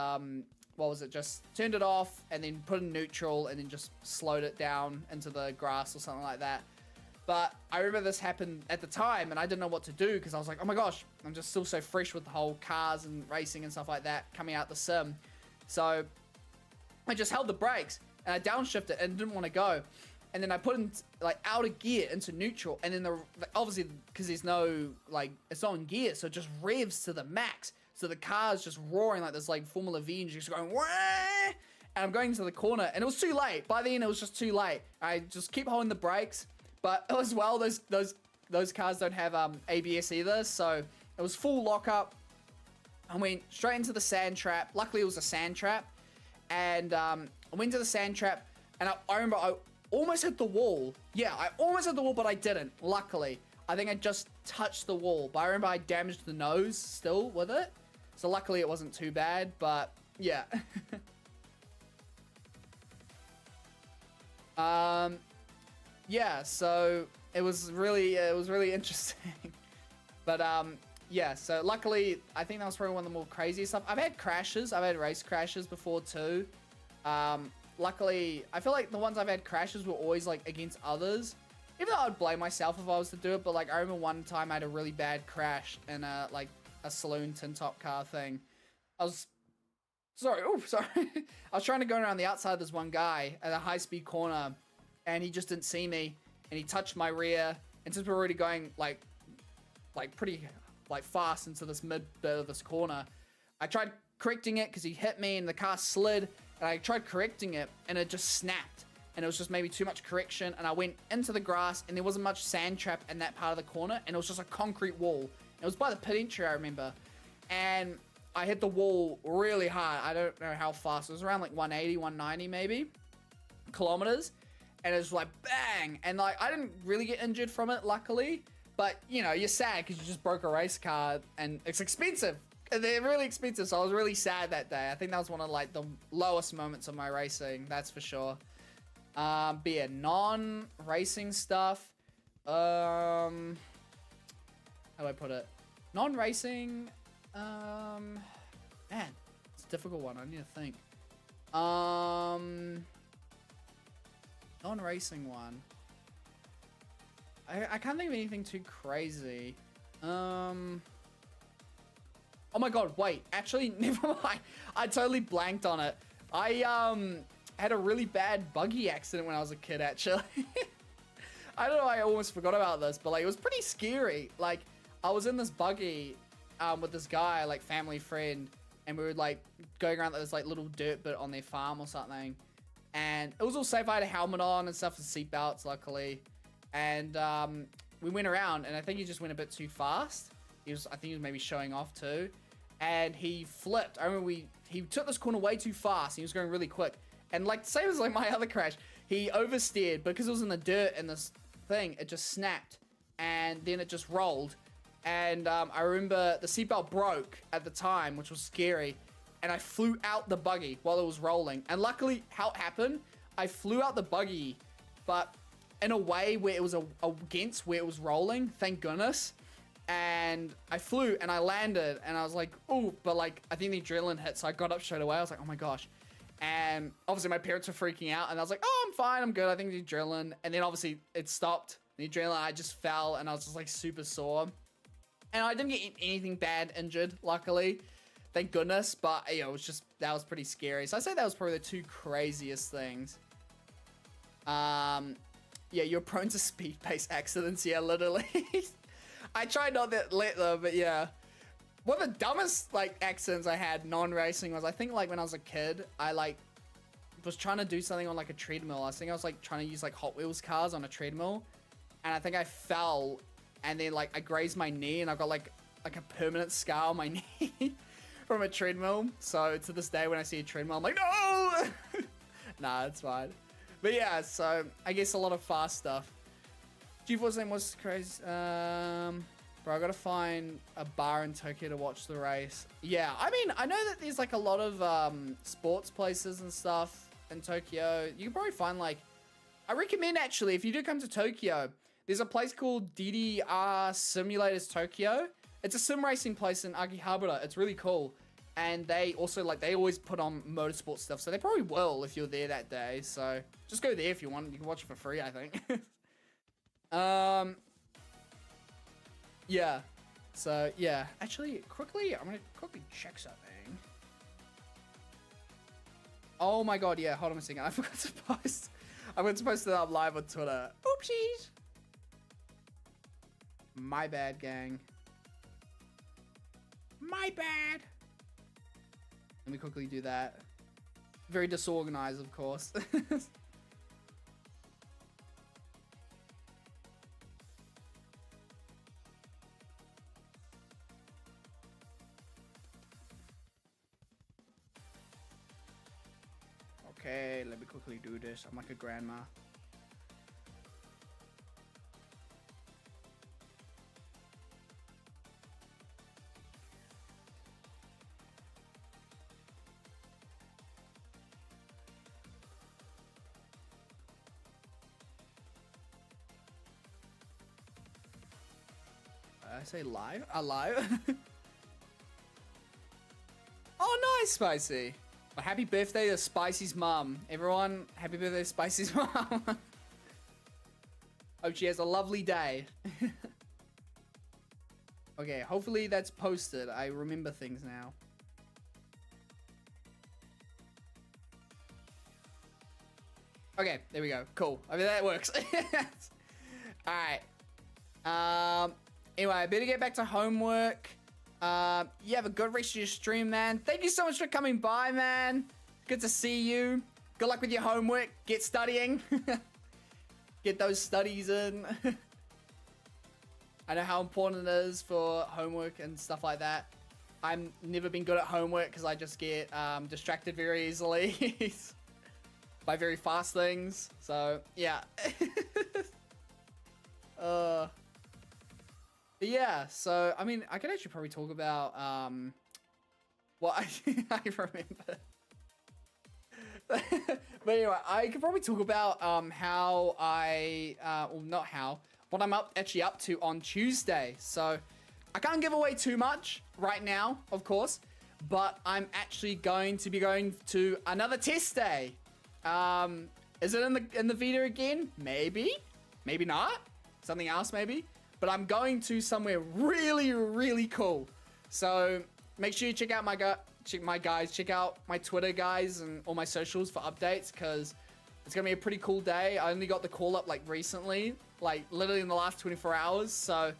just turned it off and then put in neutral and then just slowed it down into the grass or something like that. But I remember this happened at the time and I didn't know what to do because I was like, oh my gosh, I'm just still so fresh with the whole cars and racing and stuff like that coming out the sim. So I just held the brakes and I downshifted and didn't want to go. And then I put in like out of gear into neutral, and then obviously because there's no like, it's not in gear, so it just revs to the max. So the car's just roaring like this, like Formula V engine, just going, wah! And I'm going into the corner, and it was too late. By then, it was just too late. I just keep holding the brakes, but as well, those cars don't have ABS either, so it was full lockup. I went straight into the sand trap. Luckily, it was a sand trap, and I went to the sand trap, and I remember I almost hit the wall. Yeah, I almost hit the wall, but I didn't. Luckily, I think I just touched the wall, but I remember I damaged the nose still with it. So luckily it wasn't too bad, but yeah. Yeah, so it was really interesting. But yeah, so luckily, I think that was probably one of the more craziest stuff. I've had crashes. I've had race crashes before too. Luckily, I feel like the ones I've had crashes were always like against others. Even though I'd blame myself if I was to do it, but like I remember one time I had a really bad crash in a saloon tin top car thing. I was sorry. I was trying to go around the outside of this one guy at a high-speed corner, and he just didn't see me, and he touched my rear. And since we're already going like pretty fast into this mid bit of this corner, I tried correcting it because he hit me and the car slid, and I tried correcting it and it just snapped, and it was just maybe too much correction, and I went into the grass and there wasn't much sand trap in that part of the corner, and it was just a concrete wall. It was by the pit entry, I remember, and I hit the wall really hard. I don't know how fast. It was around like 180, 190 maybe kilometers, and it was like bang, and like I didn't really get injured from it, luckily. But, you know, you're sad because you just broke a race car and it's expensive. They're really expensive, so I was really sad that day. I think that was one of, like, the lowest moments of my racing, that's for sure. But yeah, non-racing stuff. How do I put it? Non-racing, man, it's a difficult one. I need to think. Non-racing one. I can't think of anything too crazy. Oh my god, wait. Actually, never mind. I totally blanked on it. I had a really bad buggy accident when I was a kid, actually. I don't know, I almost forgot about this, but like it was pretty scary. Like, I was in this buggy with this guy, like family friend, and we were like going around this like little dirt bit on their farm or something. And it was all safe. I had a helmet on and stuff with seatbelts, luckily. And we went around, and I think he just went a bit too fast. I think he was maybe showing off too. And he flipped. I remember he took this corner way too fast. He was going really quick. And like, same as like my other crash, he oversteered because it was in the dirt and this thing, it just snapped. And then it just rolled. And I remember the seatbelt broke at the time, which was scary. And I flew out the buggy while it was rolling. And luckily, how it happened, I flew out the buggy, but in a way where it was against where it was rolling, thank goodness. And I flew and I landed and I was like, oh, but like, I think the adrenaline hit. So I got up straight away. I was like, oh my gosh. And obviously my parents were freaking out and I was like, oh, I'm fine. I'm good. I think the adrenaline. And then obviously it stopped. The adrenaline, I just fell and I was just like super sore. And I didn't get anything bad injured, luckily. Thank goodness. But yeah, it was just, that was pretty scary. So I'd say that was probably the two craziest things. Yeah, you're prone to speed-based accidents. Yeah, literally. I try not to let them, but yeah. One of the dumbest, like, accidents I had non-racing was, I think, like, when I was a kid, I, like, was trying to do something on, like, a treadmill. I think I was, like, trying to use, like, Hot Wheels cars on a treadmill. And I think I fell, and then, like, I grazed my knee, and I've got, like a permanent scar on my knee from a treadmill. So, to this day, when I see a treadmill, I'm like, no! Nah, it's fine. But yeah, so I guess a lot of fast stuff. GeForce name was crazy. Bro, I gotta find a bar in Tokyo to watch the race. Yeah, I mean, I know that there's like a lot of sports places and stuff in Tokyo. You can probably find like, I recommend actually, if you do come to Tokyo, there's a place called DDR Simulators Tokyo. It's a sim racing place in Akihabara. It's really cool. And they also, like, they always put on motorsport stuff. So they probably will if you're there that day. So just go there if you want. You can watch it for free, I think. Yeah. So, yeah. Actually, quickly, I'm going to quickly check something. Oh, my God. Yeah, hold on a second. I forgot to post. I went to post it up live on Twitter. Oopsies. My bad, gang. My bad. Let me quickly do that. Very disorganized, of course. Okay, let me quickly do this. I'm like a grandma. I say live? Alive? Oh, nice, Spicy. Well, happy birthday to Spicy's mom. Everyone, happy birthday to Spicy's mom. Hope she has a lovely day. Okay, hopefully that's posted. I remember things now. Okay, there we go. Cool. I mean, that works. Alright. Anyway, I better get back to homework. You have a good rest of your stream, man. Thank you so much for coming by, man. Good to see you. Good luck with your homework. Get studying. Get those studies in. I know how important it is for homework and stuff like that. I've never been good at homework because I just get distracted very easily by very fast things. So, yeah. Yeah, so, I mean, I could actually probably talk about what I remember. But anyway, I could probably talk about how I, well, not how, what I'm actually up to on Tuesday. So, I can't give away too much right now, of course, but I'm actually going to be going to another test day. Is it in the Vita again? Maybe, maybe not. Something else, maybe. But I'm going to somewhere really, really cool. So make sure you check out my guys, check out my Twitter, guys, and all my socials for updates, because it's gonna be a pretty cool day. I only got the call up like recently, like literally in the last 24 hours. So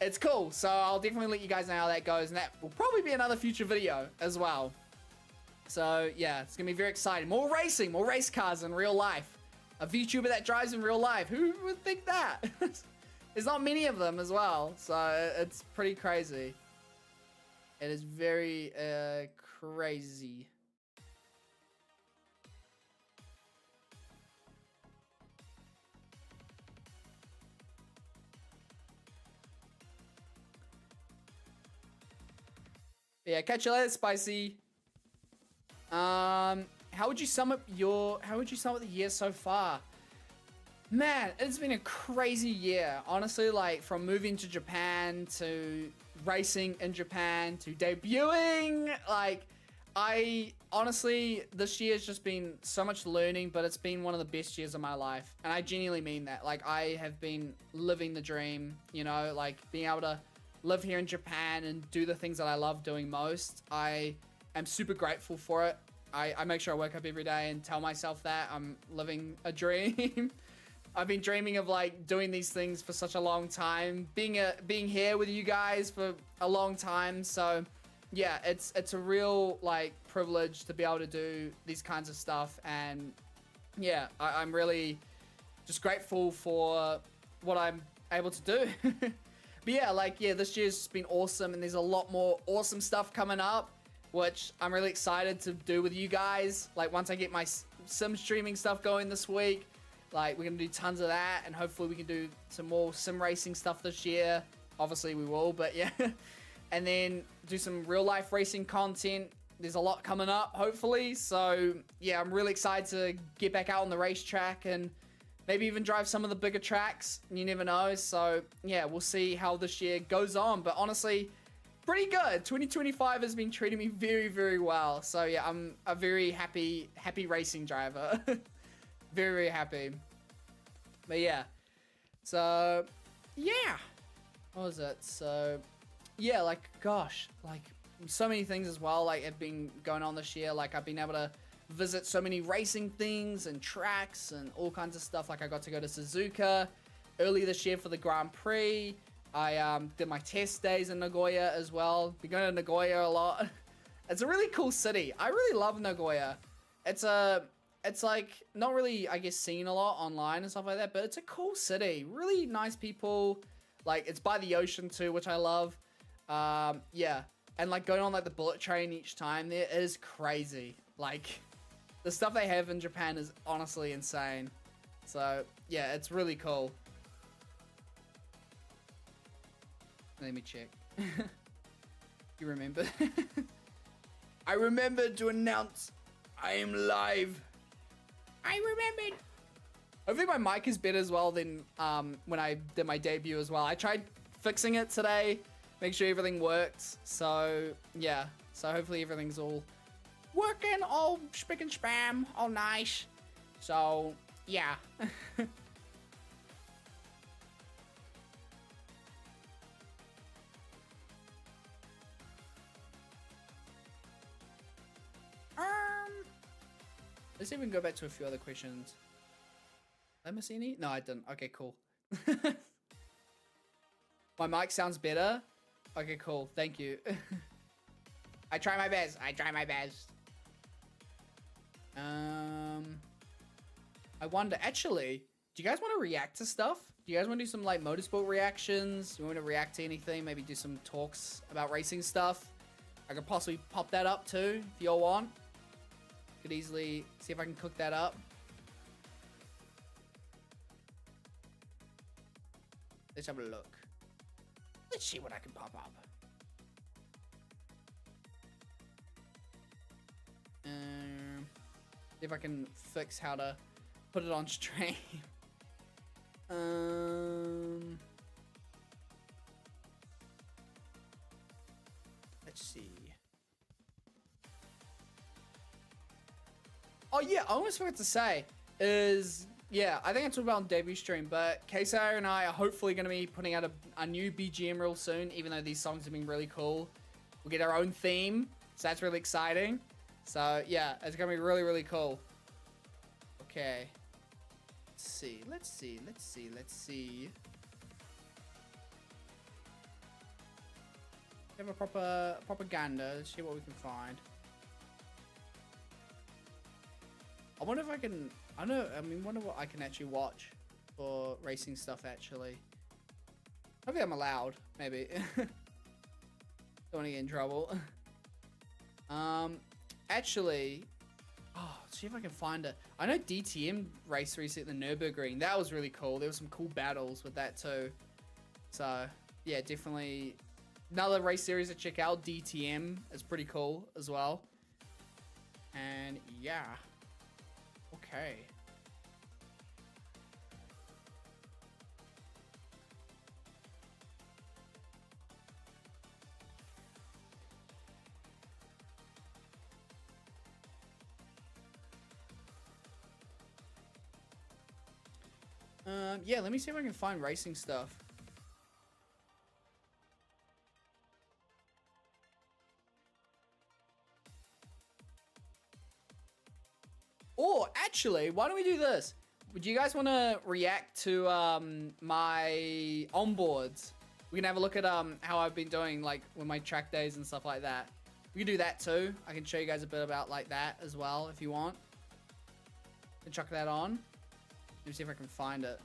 it's cool. So I'll definitely let you guys know how that goes, and that will probably be another future video as well. So yeah, it's gonna be very exciting. More racing, more race cars in real life. A VTuber that drives in real life. Who would think that? There's not many of them as well, so it's pretty crazy. It is very crazy. Yeah, catch you later, Spicy. How would you sum up the year so far? Man, it's been a crazy year. Honestly, like from moving to Japan to racing in Japan to debuting, like this year has just been so much learning, but it's been one of the best years of my life. And I genuinely mean that. Like, I have been living the dream, you know, like being able to live here in Japan and do the things that I love doing most. I am super grateful for it. I make sure I wake up every day and tell myself that I'm living a dream. I've been dreaming of like doing these things for such a long time, being here with you guys for a long time. So yeah, it's a real like privilege to be able to do these kinds of stuff. And yeah, I'm really just grateful for what I'm able to do. But yeah, like, yeah, this year's just been awesome, and there's a lot more awesome stuff coming up, which I'm really excited to do with you guys. Like, once I get my sim streaming stuff going this week, like, we're gonna do tons of that, and hopefully we can do some more sim racing stuff this year. Obviously we will, but yeah. And then do some real life racing content. There's a lot coming up, hopefully. So yeah, I'm really excited to get back out on the racetrack and maybe even drive some of the bigger tracks. You never know. So yeah, we'll see how this year goes on. But honestly, pretty good. 2025 has been treating me very, very well. So yeah, I'm a very happy racing driver. Very, very happy. But yeah. So yeah. What was it? So yeah, like, gosh, like so many things as well, like, have been going on this year. Like, I've been able to visit so many racing things and tracks and all kinds of stuff. Like, I got to go to Suzuka early this year for the Grand Prix. I did my test days in Nagoya as well. Been going to Nagoya a lot. It's a really cool city. I really love Nagoya. It's like not really, I guess, seen a lot online and stuff like that, but it's a cool city. Really nice people. Like, it's by the ocean too, which I love. Yeah, and like going on like the bullet train each time there is crazy. Like, the stuff they have in Japan is honestly insane. So yeah, it's really cool. Let me check. You remember? I remembered to announce I am live. I remembered. Hopefully my mic is better as well than when I did my debut as well. I tried fixing it today. Make sure everything works. So yeah, so hopefully everything's all working, all spick and spam, all nice. So yeah. Let's even go back to a few other questions. Did I miss any? No, I didn't. Okay, cool. My mic sounds better. Okay, cool. Thank you. I try my best. I try my best. I wonder, actually, do you guys want to react to stuff? Do you guys want to do some like motorsport reactions? You want to react to anything? Maybe do some talks about racing stuff? I could possibly pop that up too, if y'all want. Could easily see if I can cook that up. Let's have a look. Let's see what I can pop up. See if I can fix how to put it on stream. Let's see. Oh yeah, I almost forgot to say is, yeah, I think I talked about on debut stream, but KSR and I are hopefully going to be putting out a new BGM real soon, even though these songs have been really cool. We'll get our own theme, so that's really exciting. So yeah, it's going to be really, really cool. Okay. Let's see, let's see, let's see, let's see. Have a proper propaganda. Let's see what we can find. I wonder if I can, I don't know, I mean, wonder what I can actually watch for racing stuff, actually. Hopefully I'm allowed, maybe. Don't want to get in trouble. Actually, oh, see if I can find it. I know DTM raced recently at the Nürburgring. That was really cool. There were some cool battles with that too. So, yeah, definitely another race series to check out. DTM is pretty cool as well. And yeah. Okay. Yeah, let me see if I can find racing stuff. Or actually, why don't we do this? Would you guys want to react to my onboards? We can have a look at how I've been doing, like with my track days and stuff like that. We can do that too. I can show you guys a bit about like that as well if you want. Can chuck that on. Let me see if I can find it.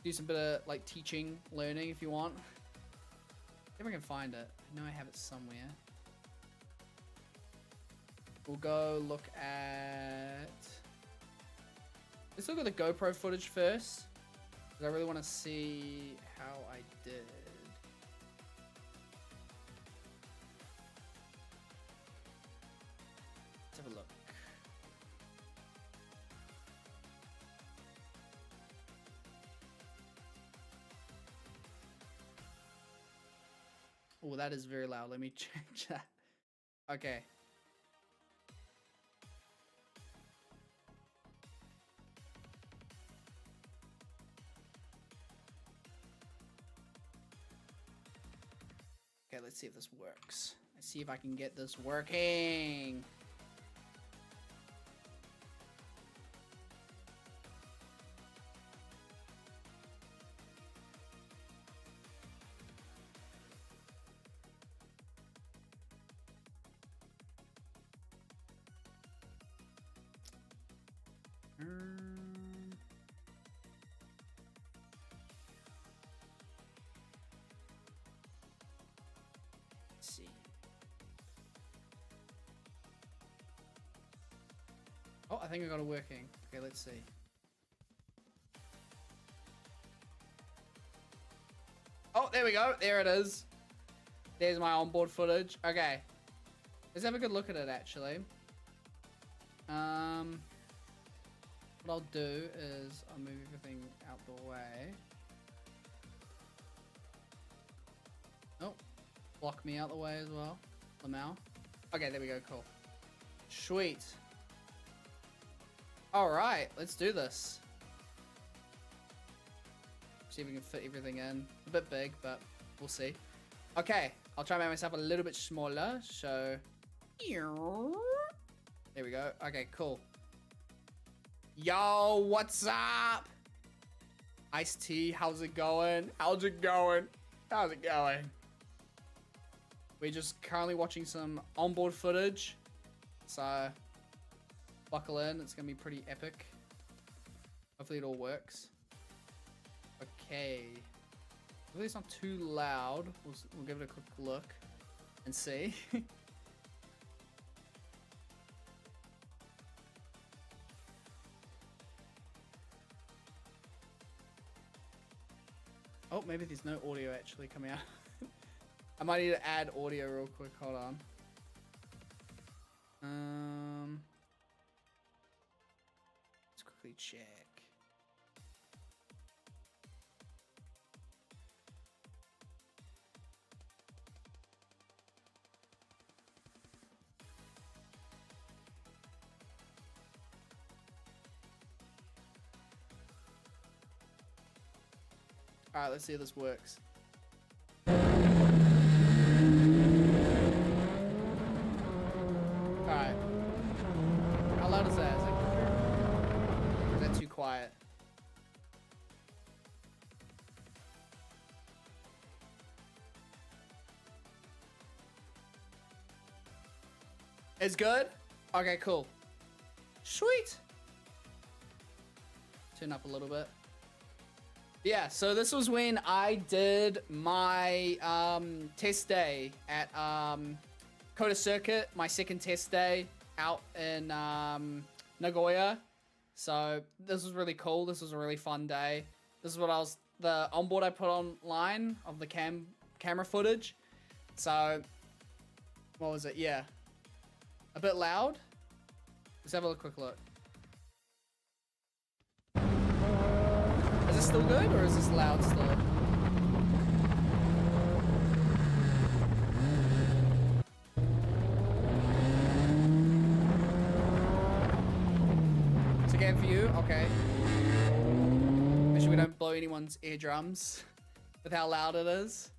Do some bit of like teaching, learning if you want. See if I can find it. I know I have it somewhere. We'll go look at... Let's look at the GoPro footage first. Because I really want to see how I did. Let's have a look. Oh, that is very loud. Let me change that. Okay. Okay, let's see if this works. Let's see if I can get this working. Let's see. Oh, I think I got it working. Okay, let's see. Oh, there we go. There it is. There's my onboard footage. Okay. Let's have a good look at it, actually. What I'll do is I'll move everything out the way. block me out the way as well. Lamau. Okay, there we go. Cool. Sweet. All right, let's do this. See if we can fit everything in. A bit big, but we'll see. Okay, I'll try and make myself a little bit smaller. So, there we go. Okay, cool. Yo, what's up? Ice Tea, how's it going? How's it going? How's it going? We're just currently watching some onboard footage. So, buckle in. It's going to be pretty epic. Hopefully it all works. Okay. Hopefully it's not too loud. We'll give it a quick look and see. Oh, maybe there's no audio actually coming out. I might need to add audio real quick. Hold on. Let's quickly check. All right, let's see if this works. All right. How loud is that? Is that too quiet? It's good? Okay, cool. Sweet. Turn up a little bit. Yeah, so this was when I did my test day at Coda Circuit, my second test day out in Nagoya. So this was really cool. This was a really fun day. This is what the onboard I put online of the camera footage. So, what was it? Yeah. A bit loud. Let's have a quick look. Is this still good, or is this loud still? It's again for you? Okay. Make sure we don't blow anyone's eardrums with how loud it is.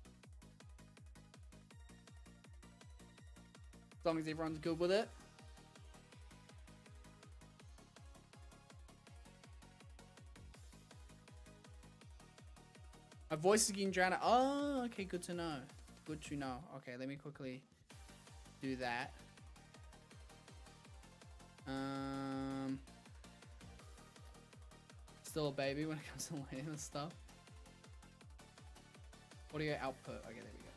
As long as everyone's good with it. My voice is getting drowned out. Oh, okay, good to know. Good to know. Okay, let me quickly do that. Still a baby when it comes to lighting and stuff. Audio output. Okay, there we go.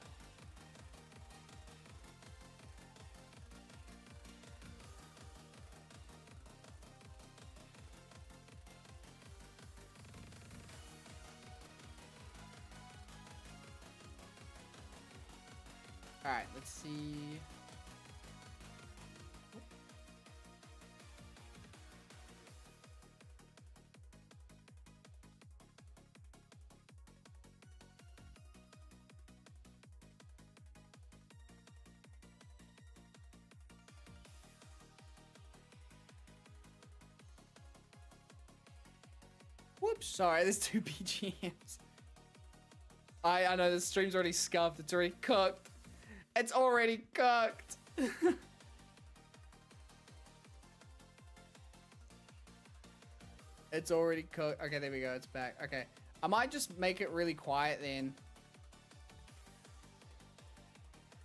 Alright, let's see. Whoops, sorry, there's two BGMs. I know the stream's already scuffed, it's already cooked. It's already cooked. It's already cooked. Okay, there we go. It's back. Okay. I might just make it really quiet then.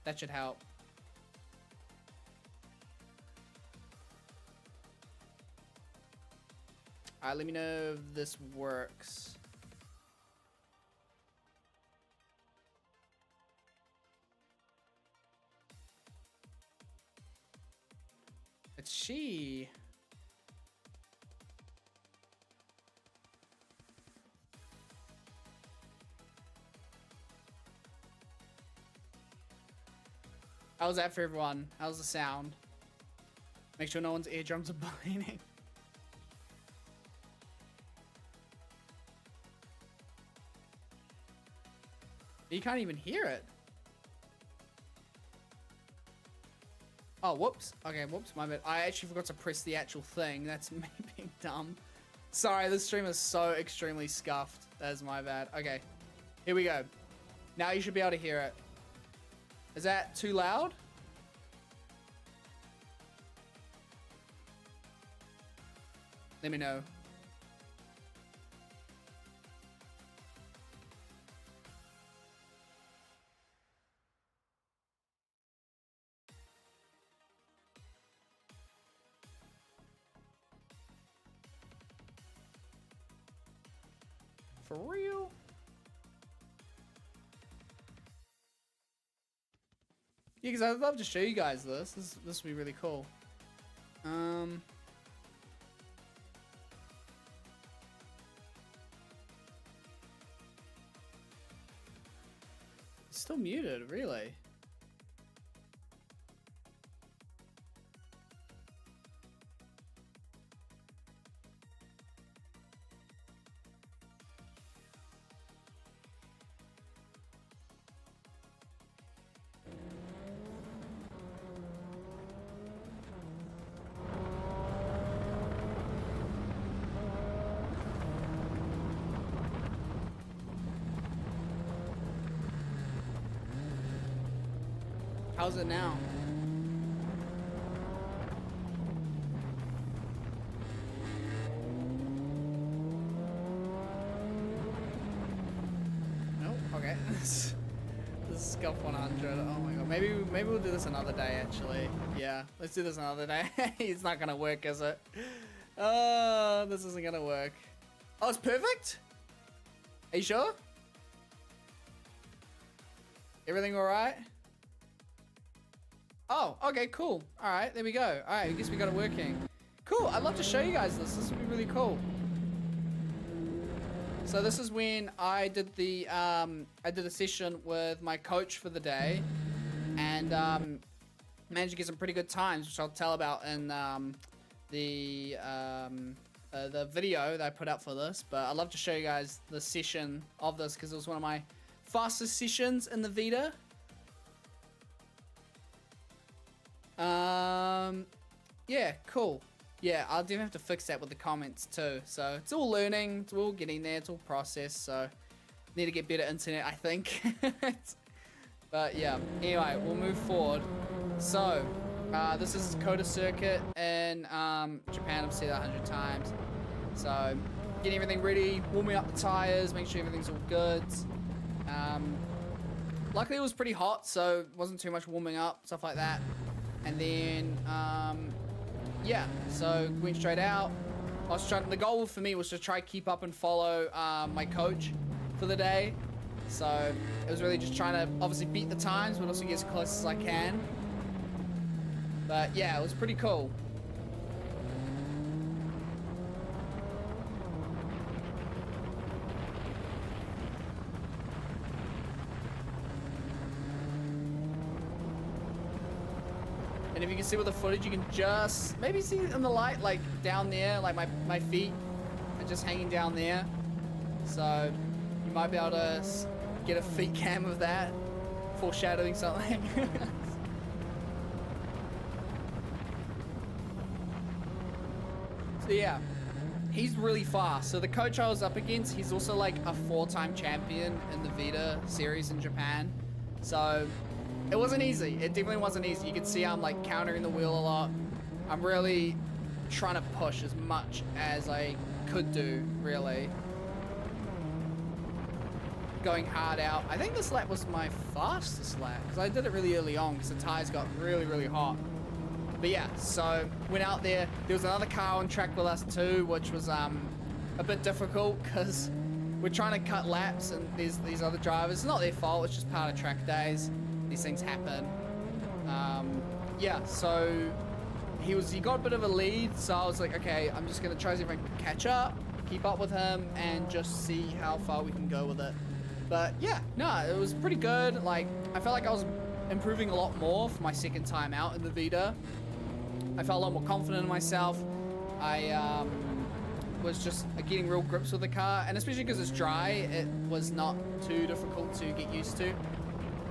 That should help. Alright, let me know if this works. It's she. How's that for everyone? How's the sound? Make sure no one's eardrums are bleeding. You can't even hear it. Oh, whoops. Okay, whoops, my bad. I actually forgot to press the actual thing. That's me being dumb. Sorry, this stream is so extremely scuffed. That is my bad. Okay, here we go. Now you should be able to hear it. Is that too loud? Let me know. For real? Yeah, because I'd love to show you guys this. This would be really cool. It's still muted, really. How's it now? Nope. Okay. This is Scuff 100. Oh my god. Maybe we'll do this another day. Actually, yeah. Let's do this another day. It's not gonna work, is it? Oh, this isn't gonna work. Oh, it's perfect. Are you sure? Everything all right? Oh, okay, cool. All right, there we go. All right, I guess we got it working. Cool, I'd love to show you guys this. This would be really cool. So this is when I did the a session with my coach for the day, and managed to get some pretty good times, which I'll tell about in the video that I put up for this. But I'd love to show you guys the session of this because it was one of my fastest sessions in the Vita. Yeah, cool. Yeah, I'll definitely have to fix that with the comments too. So it's all learning, it's all getting there, it's all process. So need to get better internet, I think. But yeah, anyway, we'll move forward. So this is Coda Circuit in Japan. I've said that 100 times. So getting everything ready, warming up the tires, making sure everything's all good. Luckily it was pretty hot, so it wasn't too much warming up, stuff like that. And then, yeah, so went straight out. I was trying, the goal for me was to try keep up and follow my coach for the day. So it was really just trying to obviously beat the times, but also get as close as I can. But yeah, it was pretty cool. And if you can see with the footage, you can just maybe see in the light, like down there, like my feet are just hanging down there. So you might be able to get a feet cam of that, foreshadowing something. So yeah, he's really fast. So the coach I was up against, he's also like a 4-time champion in the Vita series in Japan. So it wasn't easy. It definitely wasn't easy. You can see I'm like countering the wheel a lot. I'm really trying to push as much as I could do, really. Going hard out. I think this lap was my fastest lap because I did it really early on because the tires got really, really hot. But yeah, so went out there. There was another car on track with us too, which was a bit difficult because we're trying to cut laps and there's these other drivers. It's not their fault. It's just part of track days. These things happen. Yeah, so he got a bit of a lead, so I was like, okay, I'm just gonna try to see if I can catch up, keep up with him, and just see how far we can go with it. But yeah, no, it was pretty good. Like, I felt like I was improving a lot more for my second time out in the Vita. I felt a lot more confident in myself. I was just getting real grips with the car, and especially because it's dry, it was not too difficult to get used to.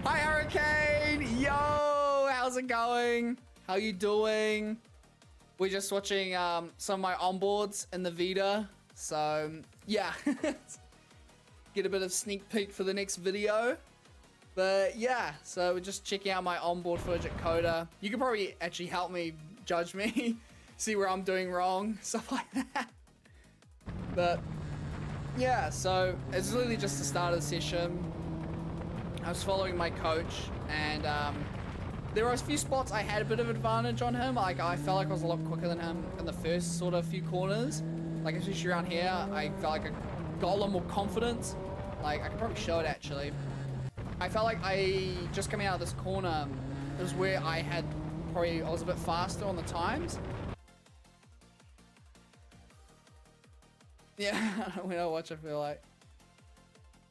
Hi, Hurricane! Yo! How's it going? How you doing? We're just watching some of my onboards in the Vita. So, yeah. Get a bit of sneak peek for the next video. But, yeah. So, we're just checking out my onboard footage at Coda. You can probably actually help me, judge me. See where I'm doing wrong. Stuff like that. But, yeah. So, it's literally just the start of the session. I was following my coach. And, there were a few spots I had a bit of advantage on him. Like, I felt like I was a lot quicker than him in the first sort of few corners. Like, especially around here, I felt like I got a lot more confidence. Like, I could probably show it, actually. I felt like just coming out of this corner, it was where I was a bit faster on the times. Yeah, when I watch, I feel like.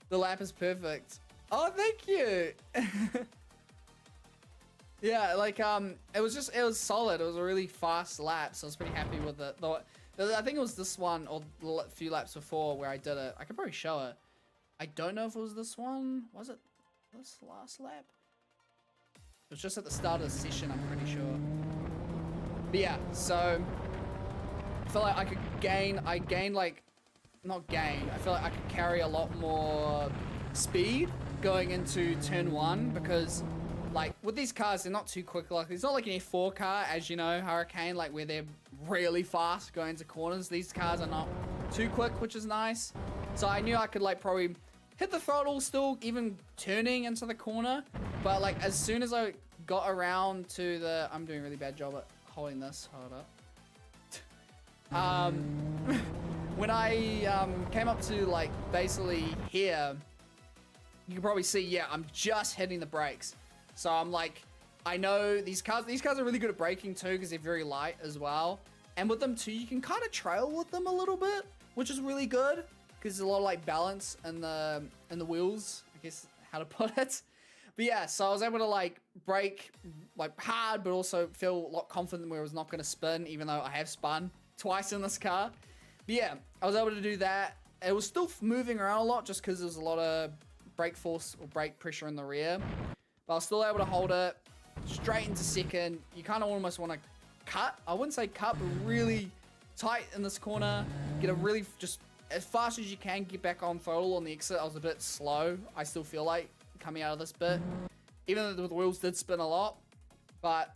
The lap is perfect. Oh, thank you! Yeah, like, it was solid. It was a really fast lap, so I was pretty happy with it. Though, I think it was this one, or a few laps before, where I did it. I could probably show it. I don't know if it was this one. Was it this last lap? It was just at the start of the session, I'm pretty sure. But yeah, so, I feel like I could gain, I feel like I could carry a lot more speed going into turn 1, because like, with these cars, they're not too quick. Like, it's not like an F4 car, as you know, Hurricane, like, where they're really fast going into corners. These cars are not too quick, which is nice. So I knew I could, like, probably hit the throttle still, even turning into the corner. But, like, as soon as I got around to the... I'm doing a really bad job at holding this. Hold up. When I came up to, like, basically here, you can probably see, yeah, I'm just hitting the brakes. So I'm like, I know these cars are really good at braking too, because they're very light as well. And with them too, you can kind of trail with them a little bit, which is really good, because there's a lot of like balance in the wheels, I guess how to put it. But yeah, so I was able to like brake like hard, but also feel a lot confident where it was not going to spin, even though I have spun twice in this car. But yeah, I was able to do that. It was still moving around a lot, just because there was a lot of brake force or brake pressure in the rear. But I was still able to hold it straight into second. You kind of almost want to cut. I wouldn't say cut, but really tight in this corner. Get a really, just as fast as you can, get back on throttle on the exit. I was a bit slow, I still feel like, coming out of this bit. Even though the wheels did spin a lot. But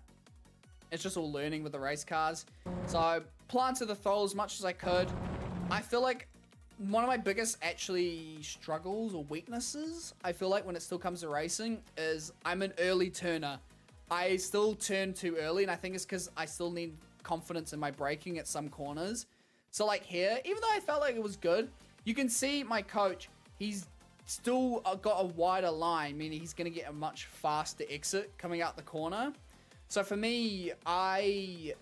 it's just all learning with the race cars. So I planted the throttle as much as I could. I feel like one of my biggest actually struggles or weaknesses, I feel like when it still comes to racing, is I'm an early turner. I still turn too early, and I think it's because I still need confidence in my braking at some corners. So like here, even though I felt like it was good, you can see my coach, he's still got a wider line, meaning he's going to get a much faster exit coming out the corner. So for me, I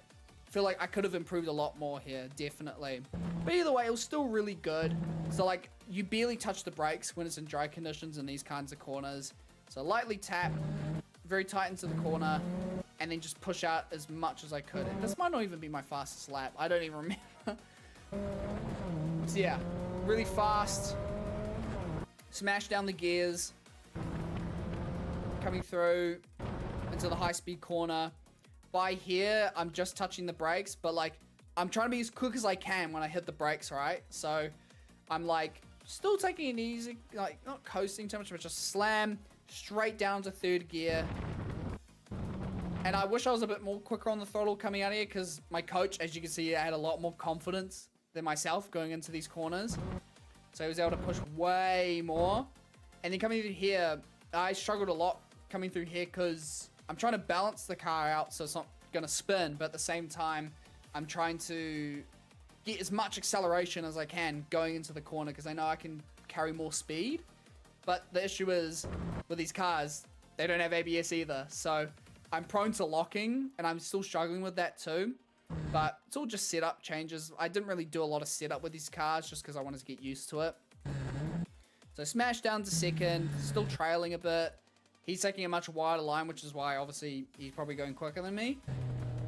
feel like I could have improved a lot more here, definitely. But either way, it was still really good. So like, you barely touch the brakes when it's in dry conditions in these kinds of corners. So lightly tap, very tight into the corner, and then just push out as much as I could. And this might not even be my fastest lap. I don't even remember. So yeah, really fast. Smash down the gears. Coming through into the high-speed corner. By here, I'm just touching the brakes, but like, I'm trying to be as quick as I can when I hit the brakes, right? So I'm like, still taking it easy, like not coasting too much, but just slam straight down to third gear. And I wish I was a bit more quicker on the throttle coming out here, because my coach, as you can see, had a lot more confidence than myself going into these corners. So he was able to push way more. And then coming through here, I struggled a lot coming through here, because I'm trying to balance the car out so it's not going to spin, but at the same time, I'm trying to get as much acceleration as I can going into the corner, because I know I can carry more speed. But the issue is, with these cars, they don't have ABS either. So I'm prone to locking, and I'm still struggling with that too. But it's all just setup changes. I didn't really do a lot of setup with these cars, just because I wanted to get used to it. So smash down to second, still trailing a bit. He's taking a much wider line, which is why, obviously, he's probably going quicker than me.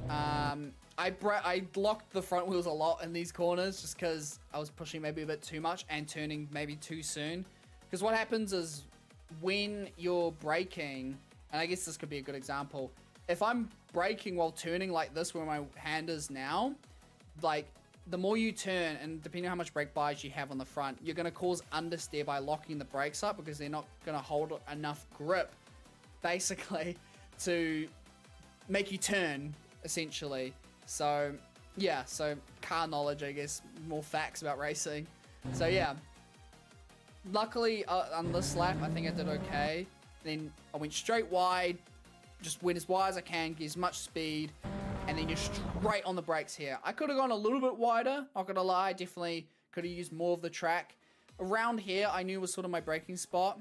I locked the front wheels a lot in these corners, just because I was pushing maybe a bit too much and turning maybe too soon. Because what happens is, when you're braking, and I guess this could be a good example, if I'm braking while turning like this where my hand is now, like the more you turn and depending on how much brake bias you have on the front, you're going to cause understeer by locking the brakes up because they're not going to hold enough grip basically to make you turn essentially. So yeah, so car knowledge, I guess, more facts about racing. So yeah, luckily on this lap I think I did okay. Then I went straight wide, just went as wide as I can, get as much speed, and then just straight on the brakes here. I could have gone a little bit wider, not gonna lie, definitely could have used more of the track. Around here I knew was sort of my braking spot.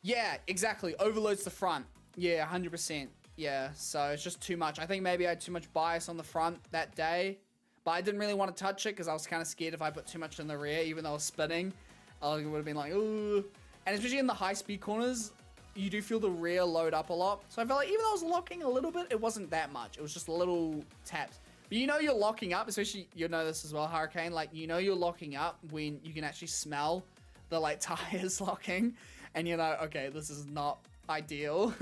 Yeah, exactly, overloads the front. Yeah, 100%. Yeah, so it's just too much. I think maybe I had too much bias on the front that day, but I didn't really want to touch it because I was kind of scared if I put too much in the rear, even though I was spinning, I would have been like, ooh. And especially in the high speed corners, you do feel the rear load up a lot. So I felt like even though I was locking a little bit, it wasn't that much. It was just little taps. But you know you're locking up, especially, you know this as well, Hurricane, like you know you're locking up when you can actually smell the like tires locking and you know, okay, this is not ideal.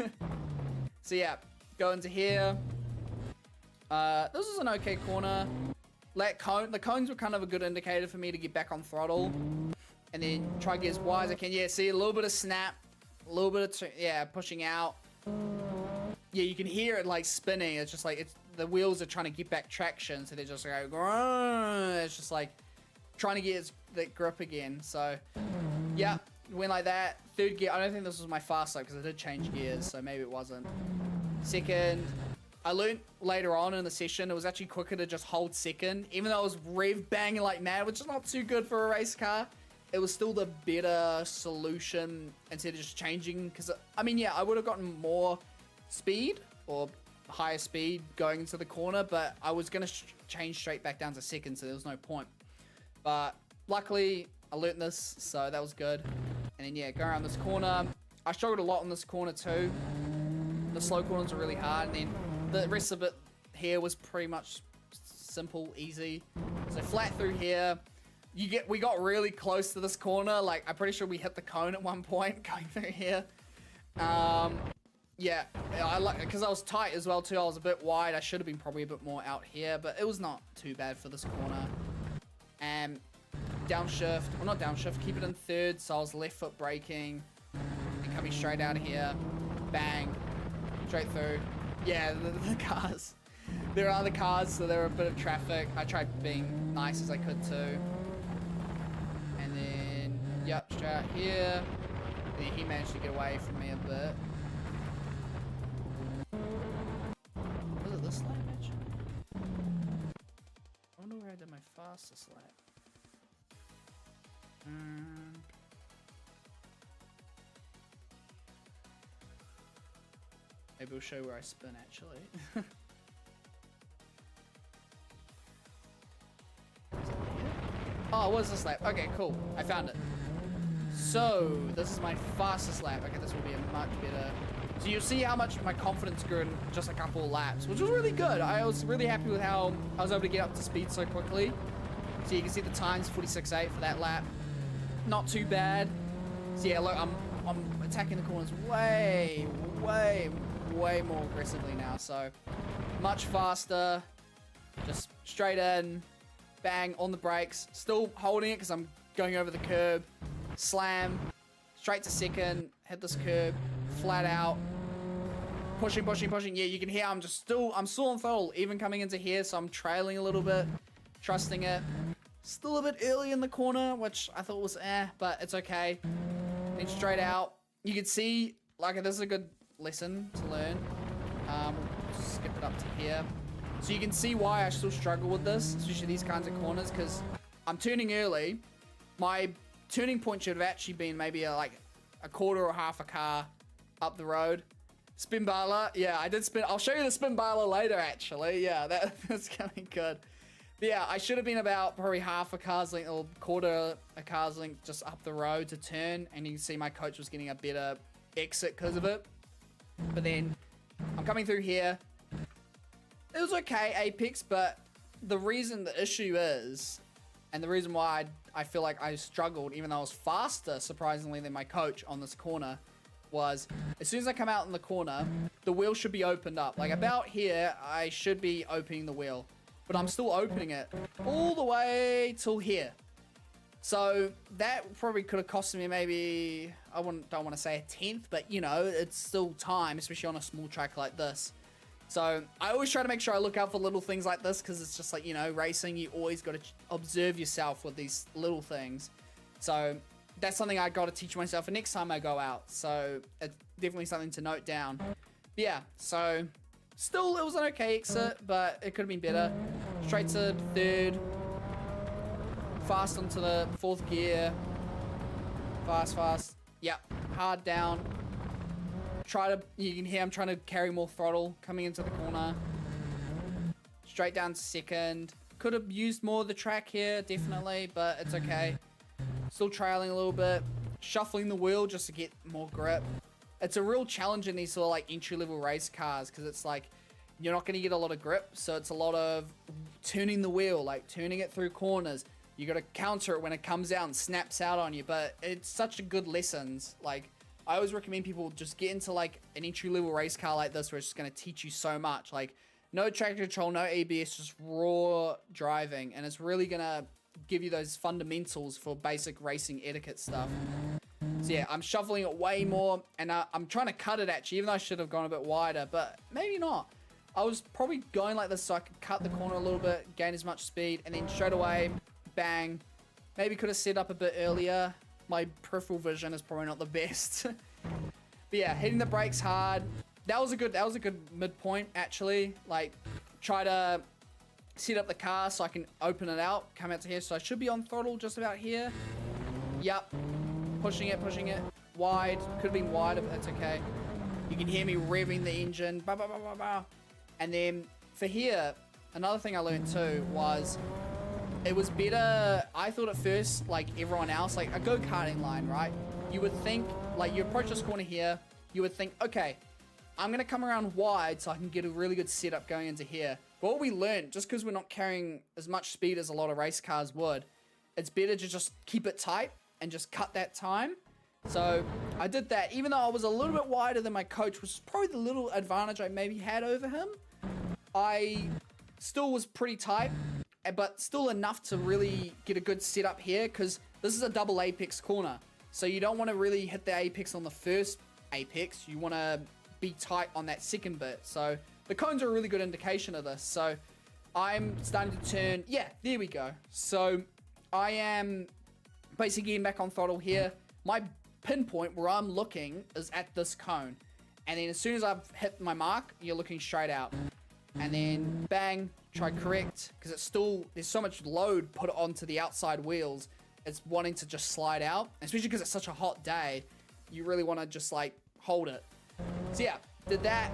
So yeah, go into here. This was an okay corner. Let cone. The cones were kind of a good indicator for me to get back on throttle. And then try to get as wide as I can. Yeah, see, a little bit of snap. A little bit of, yeah, pushing out. Yeah, you can hear it like spinning. It's just like, the wheels are trying to get back traction. So they're just like, it's just like trying to get that grip again. So yeah, went like that. Third gear, I don't think this was my fast lap because I did change gears, so maybe it wasn't. Second, I learned later on in the session, it was actually quicker to just hold second. Even though I was rev banging like mad, which is not too good for a race car, it was still the better solution instead of just changing. Because, I mean, yeah, I would have gotten more speed or higher speed going into the corner, but I was going to change straight back down to second, so there was no point. But luckily, I learned this, so that was good. And then, yeah, go around this corner. I struggled a lot on this corner, too. The slow corners are really hard. And then the rest of it here was pretty much simple, easy. So flat through here. We got really close to this corner. Like, I'm pretty sure we hit the cone at one point going through here. Yeah, because I was tight as well, too. I was a bit wide. I should have been probably a bit more out here. But it was not too bad for this corner. And downshift, well not downshift, keep it in third, so I was left foot braking and coming straight out of here, bang, straight through. Yeah, the cars, there are other cars, so there were a bit of traffic. I tried being nice as I could too, and then yep, straight out here, and then he managed to get away from me a bit. Was it this lap actually? I wonder where I did my fastest lap. Maybe we'll show where I spin actually. Oh, what's this lap? Okay, cool. I found it. So, this is my fastest lap. Okay, this will be a much better. So you see how much my confidence grew in just a couple of laps, which was really good. I was really happy with how I was able to get up to speed so quickly. So you can see the times 46.8 for that lap. Not too bad. So yeah, look, I'm attacking the corners way more aggressively now. So much faster. Just straight in, bang on the brakes. Still holding it because I'm going over the curb. Slam, straight to second. Hit this curb, flat out. Pushing. Yeah, you can hear I'm still on throttle, even coming into here. So I'm trailing a little bit, trusting it. Still a bit early in the corner, which I thought was but it's okay. Then straight out. You can see, like, this is a good lesson to learn. Skip it up to here. So you can see why I still struggle with this, especially these kinds of corners, because I'm turning early. My turning point should have actually been maybe like a quarter or half a car up the road. Spin baler, yeah, I did spin. I'll show you the spin baler later, actually. Yeah, that's coming good. But yeah, I should have been about probably half a car's length or quarter a car's length just up the road to turn, and you can see my coach was getting a better exit because of it. But then I'm coming through here. It was okay, Apex, but the issue is, and the reason why I feel like I struggled, even though I was faster, surprisingly, than my coach on this corner, was, as soon as I come out in the corner, the wheel should be opened up. Like about here, I should be opening the wheel, but I'm still opening it all the way till here. So that probably could have cost me maybe, don't want to say a tenth, but you know, it's still time, especially on a small track like this. So I always try to make sure I look out for little things like this, because it's just like, you know, racing, you always got to observe yourself with these little things. So that's something I got to teach myself for next time I go out. So it's definitely something to note down. But yeah, so still it was an okay exit, but it could have been better. Straight to third. Fast onto the fourth gear. Fast. Yep, hard down. You can hear I'm trying to carry more throttle coming into the corner. Straight down to second. Could have used more of the track here, definitely, but it's okay. Still trailing a little bit. Shuffling the wheel just to get more grip. It's a real challenge in these sort of like entry-level race cars, because it's like you're not going to get a lot of grip, so it's a lot of turning the wheel, like turning it through corners. You got to counter it when it comes out and snaps out on you, but it's such a good lessons. Like, I always recommend people just get into like an entry-level race car like this, where it's just going to teach you so much. Like, no traction control, no ABS, just raw driving, and it's really going to give you those fundamentals for basic racing etiquette stuff. So yeah, I'm shuffling it way more, and I'm trying to cut it actually, even though I should have gone a bit wider, but maybe not. I was probably going like this so I could cut the corner a little bit, gain as much speed, and then straight away, bang. Maybe could have set up a bit earlier. My peripheral vision is probably not the best. But yeah, hitting the brakes hard. That was a good midpoint actually. Like, try to set up the car so I can open it out, come out to here. So I should be on throttle just about here. Yep. Pushing it. Wide. Could have been wider, but that's okay. You can hear me revving the engine. Bah, bah, bah, bah, bah. And then for here, another thing I learned too was it was better. I thought at first, like everyone else, like a go-karting line, right? You would think, like, you approach this corner here, you would think, okay, I'm going to come around wide so I can get a really good setup going into here. But what we learned, just because we're not carrying as much speed as a lot of race cars would, it's better to just keep it tight and just cut that time. So I did that, even though I was a little bit wider than my coach, which is probably the little advantage I maybe had over him. I still was pretty tight, but still enough to really get a good setup here, because this is a double apex corner. So you don't want to really hit the apex on the first apex. You want to be tight on that second bit. So the cones are a really good indication of this. So I'm starting to turn. Yeah, there we go. So I am basically getting back on throttle here. My pinpoint where I'm looking is at this cone. And then as soon as I've hit my mark, you're looking straight out. And then bang, try correct, because it's still, there's so much load put onto the outside wheels. It's wanting to just slide out, especially because it's such a hot day. You really want to just like hold it. So yeah, did that.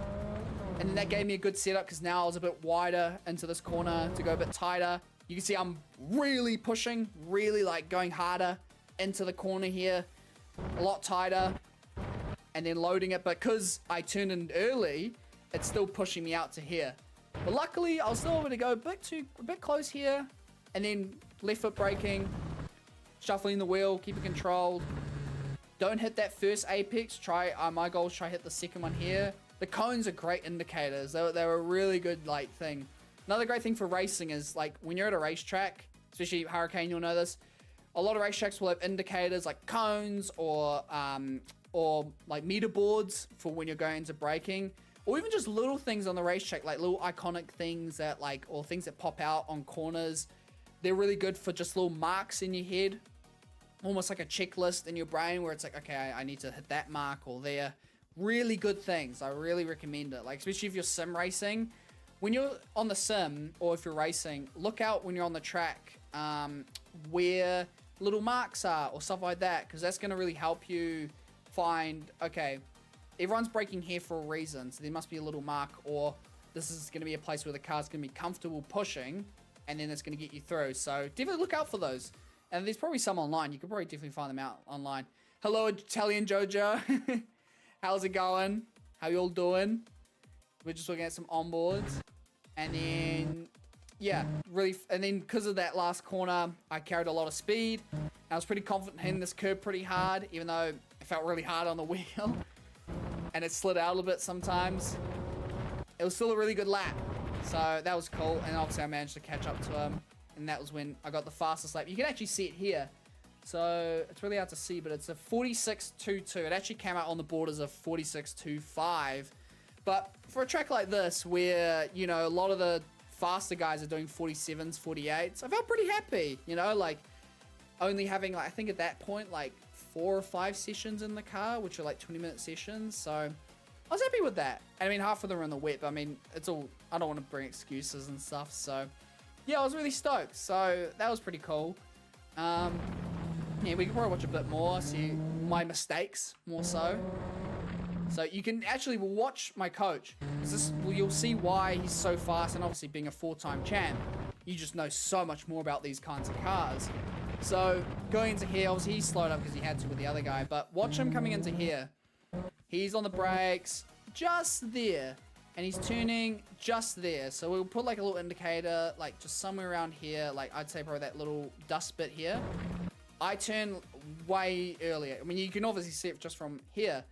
And then that gave me a good setup, because now I was a bit wider into this corner to go a bit tighter. You can see I'm really pushing, really like going harder into the corner here. A lot tighter. And then loading it, but because I turned in early, it's still pushing me out to here. But luckily, I was still able to go a bit close here, and then left foot braking, shuffling the wheel, keep it controlled. Don't hit that first apex. Try. My goal is try hit the second one here. The cones are great indicators. They're a really good like thing. Another great thing for racing is like when you're at a racetrack, especially Hurricane, you'll know this. A lot of racetracks will have indicators like cones or like meter boards for when you're going into braking. Or even just little things on the racetrack, like little iconic things that like, or things that pop out on corners. They're really good for just little marks in your head. Almost like a checklist in your brain where it's like, okay, I need to hit that mark or there. Really good things. I really recommend it. Like, especially if you're sim racing. When you're on the sim, or if you're racing, look out when you're on the track where little marks are or stuff like that. Because that's going to really help you find, okay, everyone's braking here for a reason, so there must be a little mark, or this is going to be a place where the car's going to be comfortable pushing, and then it's going to get you through. So definitely look out for those. And there's probably some online. You could probably definitely find them out online. Hello, Italian Jojo. How's it going? How you all doing? We're just looking at some onboards. And then, yeah, really, and then because of that last corner, I carried a lot of speed. I was pretty confident hitting this curb pretty hard, even though it felt really hard on the wheel. and it slid out a little bit sometimes. It was still a really good lap. So that was cool. And obviously I managed to catch up to him. And that was when I got the fastest lap. You can actually see it here. So it's really hard to see, but it's a 46.22. It actually came out on the board as a 46.25. But for a track like this, where, you know, a lot of the faster guys are doing 47s, 48s, I felt pretty happy, you know, like only having, like, I think at that point, like 4 or 5 sessions in the car, which are like 20-minute sessions. So I was happy with that. And I mean, half of them are in the wet, but I mean, it's all, I don't want to bring excuses and stuff. So yeah, I was really stoked. So that was pretty cool. Yeah, we can probably watch a bit more, see my mistakes more so. So you can actually watch my coach. Well, you'll see why he's so fast, and obviously being a 4-time champ, you just know so much more about these kinds of cars. So going into here, obviously he slowed up because he had to with the other guy, but watch him coming into here. He's on the brakes just there, and he's turning just there. So we'll put like a little indicator, like just somewhere around here, like I'd say probably that little dust bit here. I turn way earlier. I mean, you can obviously see it just from here.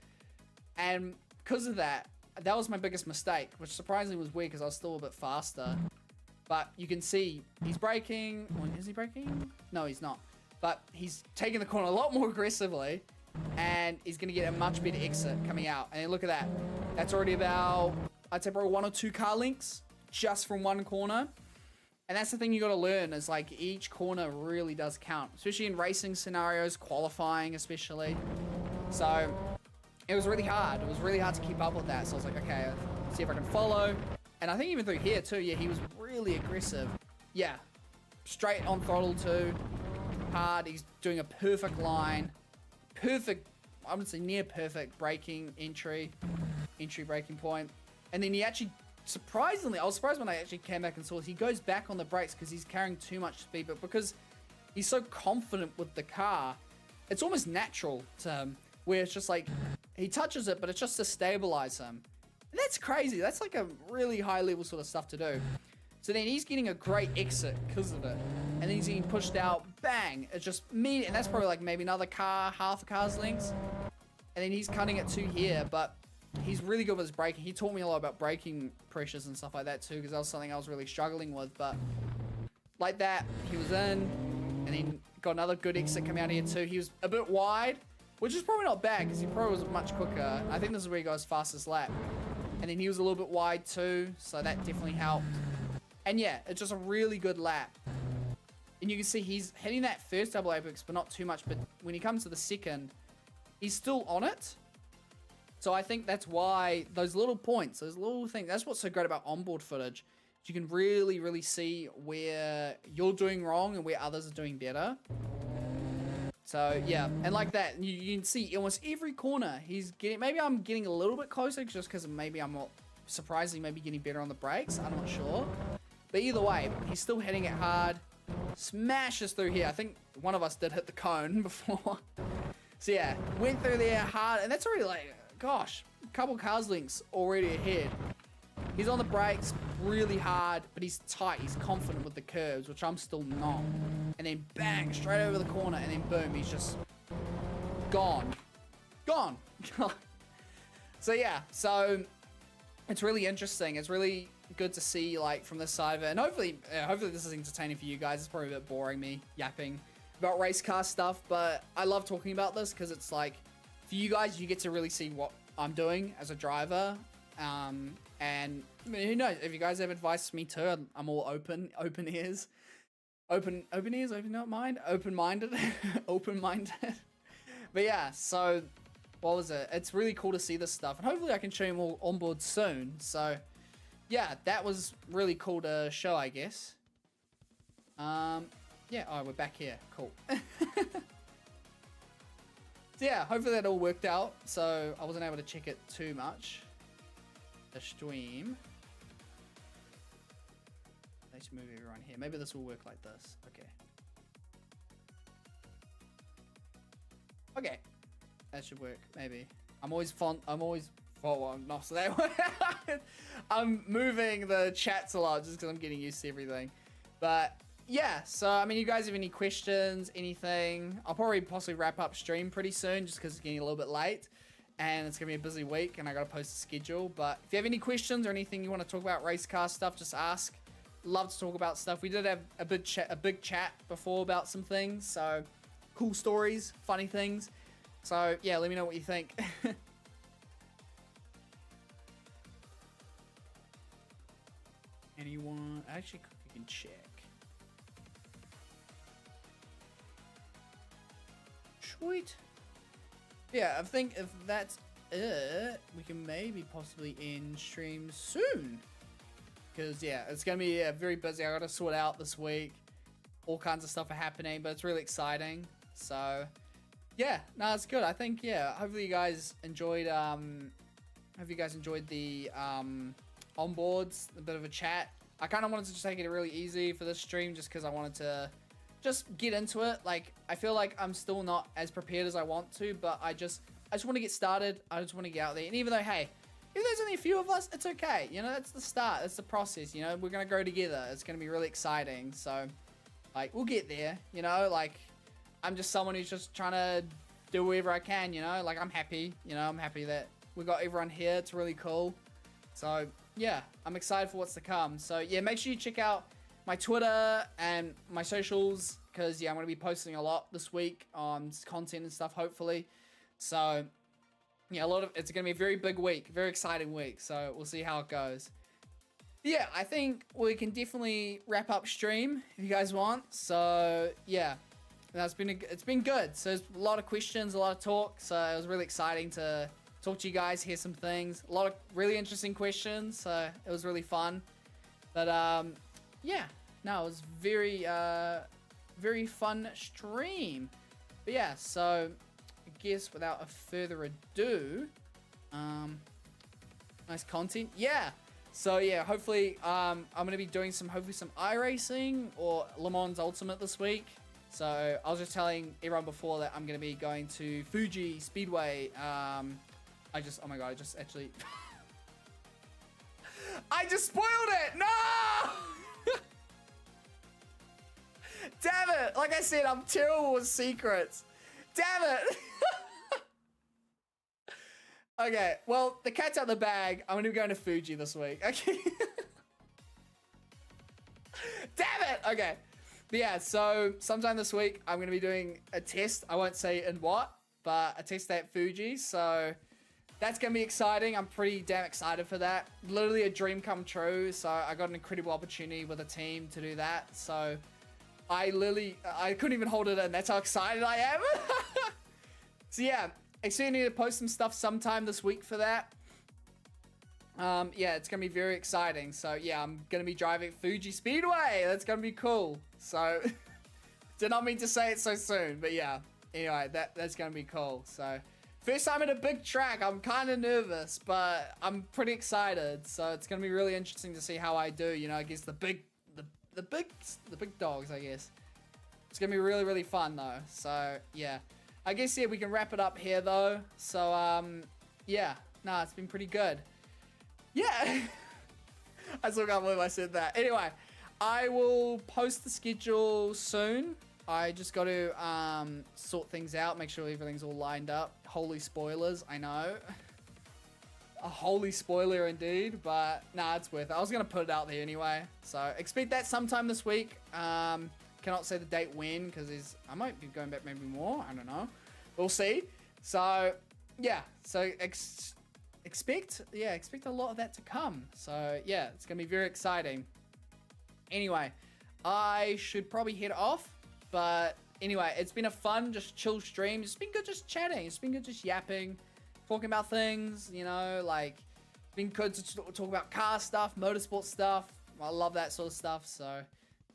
And because of that, that was my biggest mistake, which surprisingly was weird because I was still a bit faster. But you can see he's braking. Is he braking? No, he's not. But he's taking the corner a lot more aggressively, and he's going to get a much better exit coming out. And look at that. That's already about, I'd say probably 1 or 2 car lengths just from one corner. And that's the thing you got to learn, is like each corner really does count, especially in racing scenarios, qualifying especially. So it was really hard. It was really hard to keep up with that. So I was like, okay, see if I can follow. And I think even through here too, yeah, he was really aggressive. Yeah, straight on throttle too, hard. He's doing a perfect line, perfect, I would say near perfect braking entry braking point. And then he actually, surprisingly, I was surprised when I actually came back and saw this, he goes back on the brakes because he's carrying too much speed, but because he's so confident with the car, it's almost natural to him, where it's just like, he touches it, but it's just to stabilize him. And that's crazy. That's like a really high level sort of stuff to do. So then he's getting a great exit because of it. And then he's getting pushed out, bang, it's just me, and that's probably like maybe another car, half a car's lengths. And then he's cutting it to here, but he's really good with his braking. He taught me a lot about braking pressures and stuff like that too, because that was something I was really struggling with. But like that, he was in, and then got another good exit coming out here too. He was a bit wide, which is probably not bad because he probably was much quicker. I think this is where he got his fastest lap. And then he was a little bit wide too, so that definitely helped. And yeah, it's just a really good lap. And you can see he's hitting that first double apex, but not too much. But when he comes to the second, he's still on it. So I think that's why those little points, those little things, that's what's so great about onboard footage. You can really, really see where you're doing wrong and where others are doing better. So yeah, and like that, you can see almost every corner he's getting, maybe I'm getting a little bit closer just because maybe I'm not, surprisingly maybe getting better on the brakes, I'm not sure. But either way, he's still hitting it hard, smashes through here. I think one of us did hit the cone before. So yeah, went through there hard, and that's already like, gosh, a couple cars lengths already ahead. He's on the brakes really hard, but he's tight. He's confident with the curves, which I'm still not. And then bang, straight over the corner, and then boom, he's just gone. Gone. So yeah, so it's really interesting. It's really good to see, like, from this side of it. And hopefully this is entertaining for you guys. It's probably a bit boring, me yapping about race car stuff, but I love talking about this because it's like, for you guys, you get to really see what I'm doing as a driver. And I mean, who knows, if you guys have advice for me too, I'm all open ears, open-minded. But yeah, so what was it? It's really cool to see this stuff, and hopefully I can show you more on board soon. So yeah, that was really cool to show, I guess. Yeah, oh, we're back here. Cool. So yeah, hopefully that all worked out. So I wasn't able to check it too much. The stream. Let's move everyone here. Maybe this will work like this. Okay. Okay. That should work. Maybe. I'm always, well, not so that way. I'm moving the chats a lot just because I'm getting used to everything. But yeah, so I mean, you guys have any questions, anything? I'll probably possibly wrap up stream pretty soon just because it's getting a little bit late. and it's gonna be a busy week, and I gotta post a schedule. But if you have any questions or anything you want to talk about race car stuff, just ask. Love to talk about stuff. We did have a big chat before about some things, so cool stories, funny things. So yeah, let me know what you think. Anyone? Actually, you can check. Sweet. Yeah, I think if that's it, we can maybe possibly end stream soon. Because, yeah, it's going to be very busy. I got to sort out this week. All kinds of stuff are happening, but it's really exciting. So, yeah, no, it's good. I think, yeah, hopefully you guys enjoyed, the onboards, a bit of a chat. I kind of wanted to just take it really easy for this stream just because I wanted to just get into it. Like, I feel like I'm still not as prepared as I want to, but I just want to get started. I just want to get out there. And even though, hey, if there's only a few of us, it's okay. You know, that's the start. That's the process. You know, we're going to grow together. It's going to be really exciting. So, like, we'll get there. You know, like, I'm just someone who's just trying to do whatever I can, you know. Like, I'm happy. You know, I'm happy that we got everyone here. It's really cool. So, yeah, I'm excited for what's to come. So, yeah, make sure you check out my Twitter and my socials because, yeah, I'm going to be posting a lot this week on content and stuff, hopefully. So, yeah, it's going to be a very big week, very exciting week. So, we'll see how it goes. Yeah, I think we can definitely wrap up stream if you guys want. So, yeah, it's been good. So, there's a lot of questions, a lot of talk. So, it was really exciting to talk to you guys, hear some things. A lot of really interesting questions. So, it was really fun. But, yeah, no, it was very fun stream. But, yeah, so I guess without a further ado, nice content. Yeah. So yeah, hopefully I'm gonna be doing some iRacing or Le Mans Ultimate this week. So I was just telling everyone before that I'm gonna be going to Fuji Speedway. Oh my god, I just actually I just spoiled it. No. Damn it! Like I said, I'm terrible with secrets. Damn it! Okay, well, the cat's out of the bag. I'm gonna be going to Fuji this week. Okay. Damn it! Okay. But yeah, so sometime this week, I'm gonna be doing a test. I won't say in what, but a test at Fuji. So that's gonna be exciting. I'm pretty damn excited for that. Literally a dream come true. So I got an incredible opportunity with a team to do that. So I couldn't even hold it in. That's how excited I am. So yeah. I still need to post some stuff sometime this week for that. Yeah, it's going to be very exciting. So, yeah, I'm going to be driving Fuji Speedway. That's going to be cool. So, did not mean to say it so soon. But, yeah, anyway, that's going to be cool. So, first time at a big track. I'm kind of nervous, but I'm pretty excited. So, it's going to be really interesting to see how I do, you know, against the big dogs, I guess. It's going to be really, really fun, though. So, yeah. I guess, yeah, we can wrap it up here, though. So, yeah. Nah, it's been pretty good. Yeah. I still can't believe I said that. Anyway, I will post the schedule soon. I just got to sort things out, make sure everything's all lined up. Holy spoilers, I know. A holy spoiler indeed, but nah, it's worth it. I was going to put it out there anyway. So, expect that sometime this week. Cannot say the date when because I might be going back maybe more. I don't know. We'll see. So yeah. So expect a lot of that to come. So yeah, it's gonna be very exciting. Anyway, I should probably head off. But anyway, it's been a fun, just chill stream. It's been good just chatting. It's been good just yapping, talking about things. You know, like it's been good to talk about car stuff, motorsport stuff. I love that sort of stuff. So.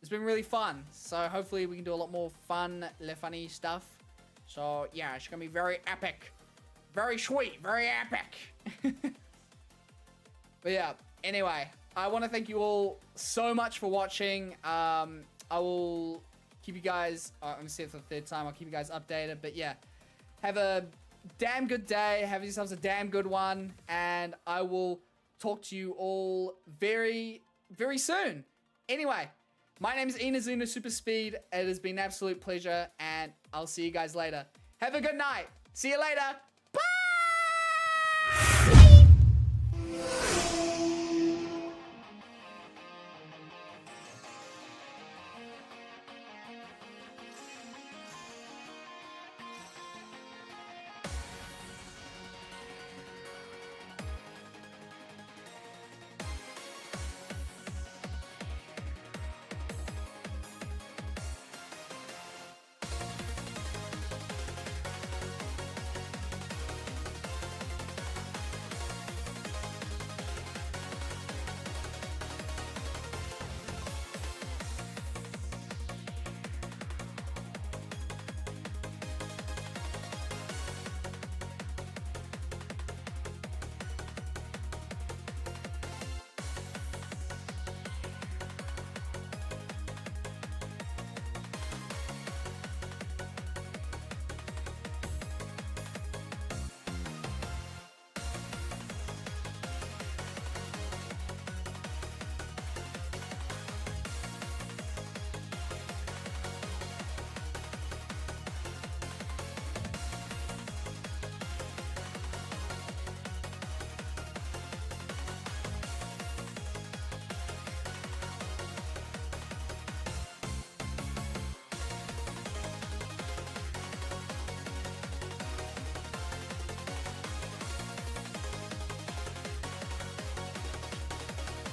It's been really fun, so hopefully we can do a lot more funny stuff. So yeah, it's gonna be very epic, very sweet, very epic. But yeah, anyway, I want to thank you all so much for watching. I will keep you guys, I'm gonna say it for the third time, I'll keep you guys updated. But yeah, have a damn good day, have yourselves a damn good one, and I will talk to you all very, very soon. Anyway. My name is Inazuma SuperSpeed. It has been an absolute pleasure, and I'll see you guys later. Have a good night. See you later.